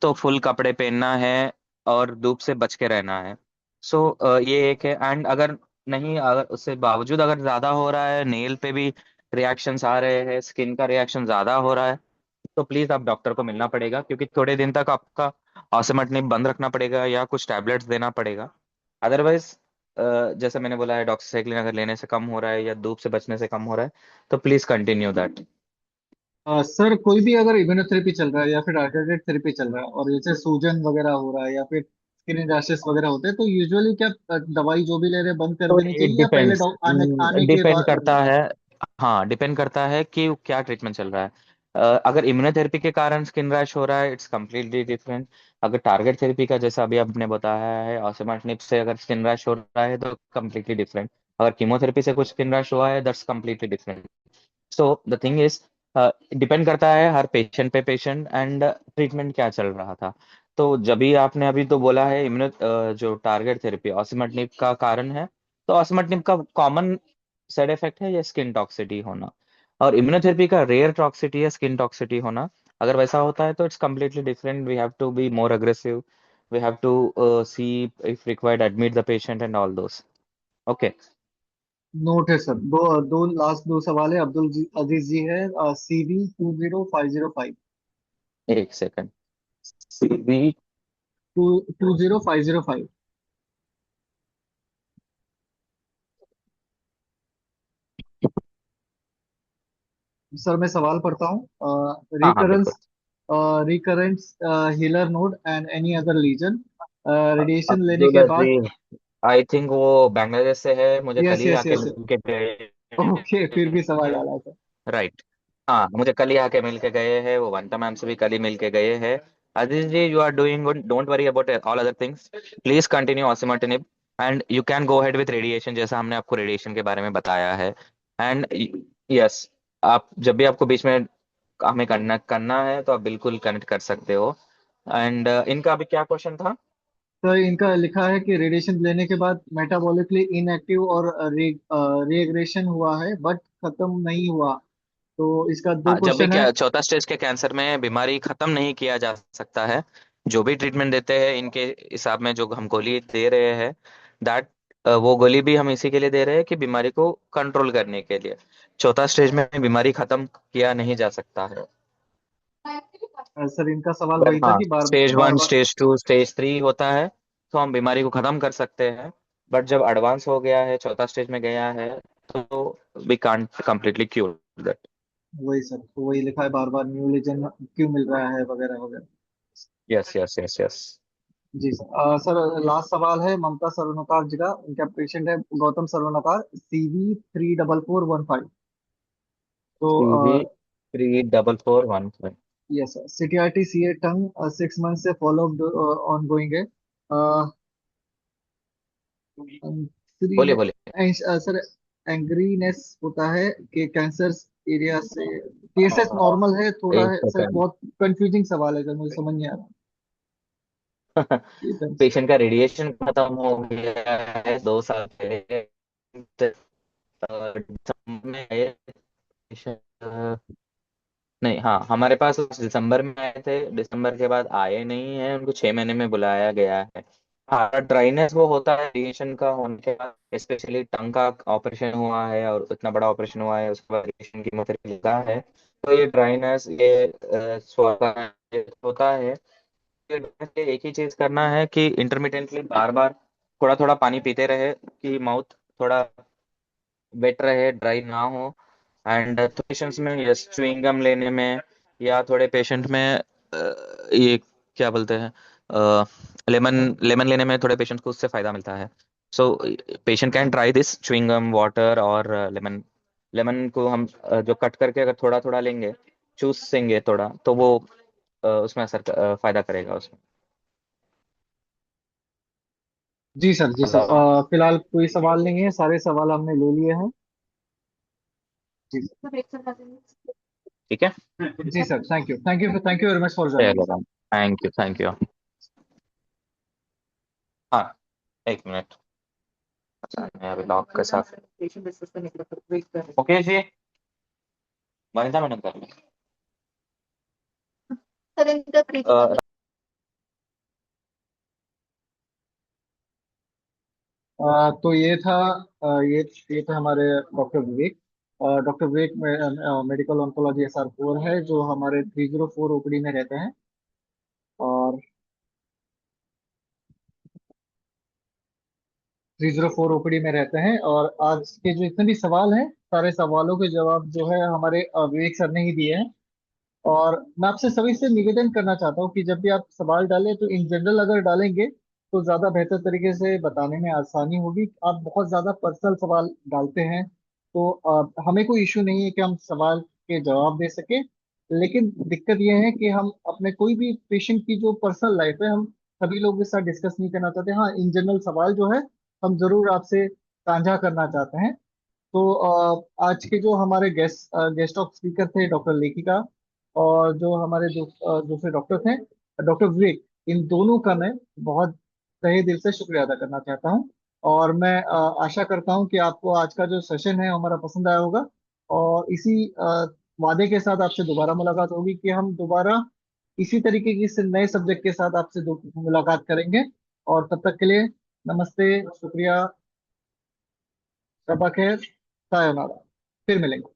तो फुल कपड़े पहनना है और धूप से बच के रहना है। सो ये एक है। एंड अगर नहीं, अगर उससे बावजूद अगर ज्यादा हो रहा है, नेल पे भी रिएक्शंस आ रहे हैं, स्किन का रिएक्शन ज्यादा हो रहा है, तो प्लीज आप डॉक्टर को मिलना पड़ेगा, क्योंकि थोड़े दिन तक आपका ऑसिमटनिब बंद रखना पड़ेगा या कुछ टैबलेट्स देना पड़ेगा। अदरवाइज जैसे मैंने बोला है, डॉक्सीसाइक्लिन अगर लेने से कम हो रहा है या धूप से बचने से कम हो रहा है तो प्लीज कंटिन्यू दैट। सर कोई भी अगर इम्यूनोथेरेपी चल रहा है या फिर टारगेटेड थेरेपी चल रहा है और जैसे सूजन वगैरह हो रहा है या फिर स्किन रैशेस वगैरह होते हैं, तो यूजुअली क्या दवाई जो भी ले रहे हैं बंद कर तो देनी इट चाहिए, या पहले डिपेंड्स, आने के डिपेंड बाद करता है। हाँ, डिपेंड करता है कि क्या ट्रीटमेंट चल रहा है। अगर इम्यूनोथेरेपी के कारण स्किन रैश हो रहा है, इट्स कम्प्लीटली डिफरेंट। अगर टारगेट थेरेपी का, जैसा अभी आपने बताया है, ऑसिमटनिब से अगर स्किन रैश हो रहा है तो कम्प्लीटली डिफरेंट। अगर कीमोथेरेपी से कुछ स्किन रैश हुआ है, that's completely different. So the thing is, depend करता है हर पेशेंट पे पेशेंट, एंड ट्रीटमेंट क्या चल रहा था। तो जब भी आपने अभी तो बोला है इम्यूनो जो टारगेट थेरेपी ऑसिमटनिब का कारण है, तो ऑसिमटनिब का कॉमन साइड इफेक्ट है ये स्किन टॉक्सिटी होना, और इम्यूनोथेरेपी का रेयर टॉक्सिटी है स्किन टॉक्सिटी होना। अगर वैसा होता है तो it's completely different, we have to be more aggressive, we have to see if required admit the patient and all those. Okay. Note है सर। दो दो लास्ट दो सवाल है, अजीज जी है, CV 20505। एक सेकंड। सी 20505। सर मैं सवाल पढ़ता हूँ। हाँ हाँ बिल्कुल। Recurrence hilar node and any other lesion, radiation लेने अब्दुल के बाद। अजीज, आई थिंक वो बांग्लादेश से है, मुझे कल यस ही यस आके यस। मिल के गए ओके, फिर भी सवाल हैं। डाला है सर। राइट। हाँ, मुझे कल ही आके मिल के गए हैं, वो वंटा मैम से भी कल ही मिल के गए हैं। Aziz ji, you are doing good, don't worry about all other things, please continue osimertinib, and you can go ahead with radiation, जैसा हमने आपको रेडिएशन के बारे में बताया है। एंड यस, आप जब भी आपको बीच में हमें करना करना है तो आप बिल्कुल कनेक्ट कर सकते हो। एंड इनका अभी क्या क्वेश्चन था? सर इनका लिखा है कि रेडिएशन लेने के बाद मेटाबॉलिकली इनएक्टिव और रीएग्रेशन हुआ है, बट खत्म नहीं हुआ। तो इसका दो हाँ, जब भी क्वेश्चन है। क्या चौथा स्टेज के कैंसर में बीमारी खत्म नहीं किया जा सकता है, जो भी ट्रीटमेंट देते हैं इनके हिसाब में जो हम गोली दे रहे हैं, दैट वो गोली भी हम इसी के लिए दे रहे हैं कि बीमारी को कंट्रोल करने के लिए। चौथा स्टेज में बीमारी खत्म किया नहीं जा सकता है। सर इनका सवाल बट वही था हाँ, कि बार स्टेज बार वन, बार। स्टेज टू, स्टेज थ्री होता है तो हम बीमारी को खत्म कर सकते हैं। बट जब एडवांस हो गया है, चौथा स्टेज में गया है, तो we can't completely cure that. वही सर, तो वही लिखा है बार बार, न्यू लीजन क्यों मिल रहा है वगैरह वगैरह। Yes yes yes yes. जी सर। सर लास्ट सवाल है ममता सर्वनकार जी का, उनका पेशेंट है गौतम सर्वनकार, CV 34415। तो CV 34415। Yes sir, CTRT CA टंग 6 मंथ से फॉलो ऑन गोइंग है। थ्री बोलिए बोलिए। सर, एंग्रीनेस होता है कि कैंसर एरिया से, केसेस नॉर्मल है, थोड़ा एक है सर, सेकंड। बहुत कंफ्यूजिंग सवाल है सर, मुझे समझ नहीं आ रहा। ठीक है। पेशेंट का रेडिएशन खत्म हो गया है 2 साल पहले, दिसंबर में आए थे नहीं, हाँ, हमारे पास दिसंबर में आए थे, दिसंबर के बाद आए नहीं है, उनको 6 महीने में बुलाया गया है। हाँ, ड्राइनेस वो होता है रेडिएशन का होने के बाद, स्पेशली टंग का ऑपरेशन हुआ है और इतना बड़ा ऑपरेशन हुआ है, उसके बाद रेडिएशन कीमोथेरेपी लगा है, तो ये ड्राइनेस, ये स्वाद होता है। ये dryness के एक ही चीज करना है कि इंटरमिटेंटली बार बार थोड़ा थोड़ा पानी पीते रहे कि माउथ थोड़ा वेट रहे, ड्राई ना हो। एंड पेशेंट्स में यस, च्युइंगम लेने में या थोड़े पेशेंट में ये क्या बोलते हैं, लेमन लेमन लेने में थोड़े पेशेंट को उससे फायदा मिलता है। So patient can try this chewing gum water और लेमन। लेमन को हम जो कट करके अगर थोड़ा थोड़ा लेंगे, चूसेंगे थोड़ा, तो वो उसमें फायदा करेगा उसमें। जी सर, जी सर। हेलो। फिलहाल कोई सवाल नहीं है, सारे सवाल हमने ले लिए हैं। जी सर। ठीक है। जी sir, thank you, thank you, thank you very much for joining चलो, sir. Thank you, thank you. हाँ, 1 मिनट। अच्छा, मैं अभी लॉक के साथ। ओके जी, वनिता मैडम कर ली। सर इनका तो ये था, ये था हमारे डॉक्टर विवेक। डॉक्टर विवेक मेडिकल ऑन्कोलॉजी SR4 है, जो हमारे 304 ओपीडी में रहते हैं। और 304 ओपीडी में रहते हैं। और आज के जो इतने भी सवाल हैं, सारे सवालों के जवाब जो है हमारे विवेक सर ने ही दिए हैं। और मैं आपसे सभी से निवेदन करना चाहता हूँ कि जब भी आप सवाल डालें तो इन जनरल अगर डालेंगे तो ज्यादा बेहतर तरीके से बताने में आसानी होगी। आप बहुत ज्यादा पर्सनल सवाल डालते हैं तो हमें कोई इश्यू नहीं है कि हम सवाल के जवाब दे सके। लेकिन दिक्कत यह है कि हम अपने कोई भी पेशेंट की जो पर्सनल लाइफ है, हम सभी लोगों के साथ डिस्कस नहीं करना चाहते। हाँ, इन जनरल सवाल जो है हम जरूर आपसे साझा करना चाहते हैं। तो आज के जो हमारे गेस्ट ऑफ स्पीकर थे डॉक्टर लेखिका, और जो हमारे दूसरे डॉक्टर थे डॉक्टर विवेक, इन दोनों का मैं बहुत तहे दिल से शुक्रिया अदा करना चाहता हूं। और मैं आशा करता हूं कि आपको आज का जो सेशन है हमारा पसंद आया होगा। और इसी वादे के साथ आपसे दोबारा मुलाकात होगी कि हम दोबारा इसी तरीके की से नए सब्जेक्ट के साथ आपसे मुलाकात करेंगे। और तब तक के लिए नमस्ते, शुक्रिया, शबा खैर, सायोनारा। फिर मिलेंगे।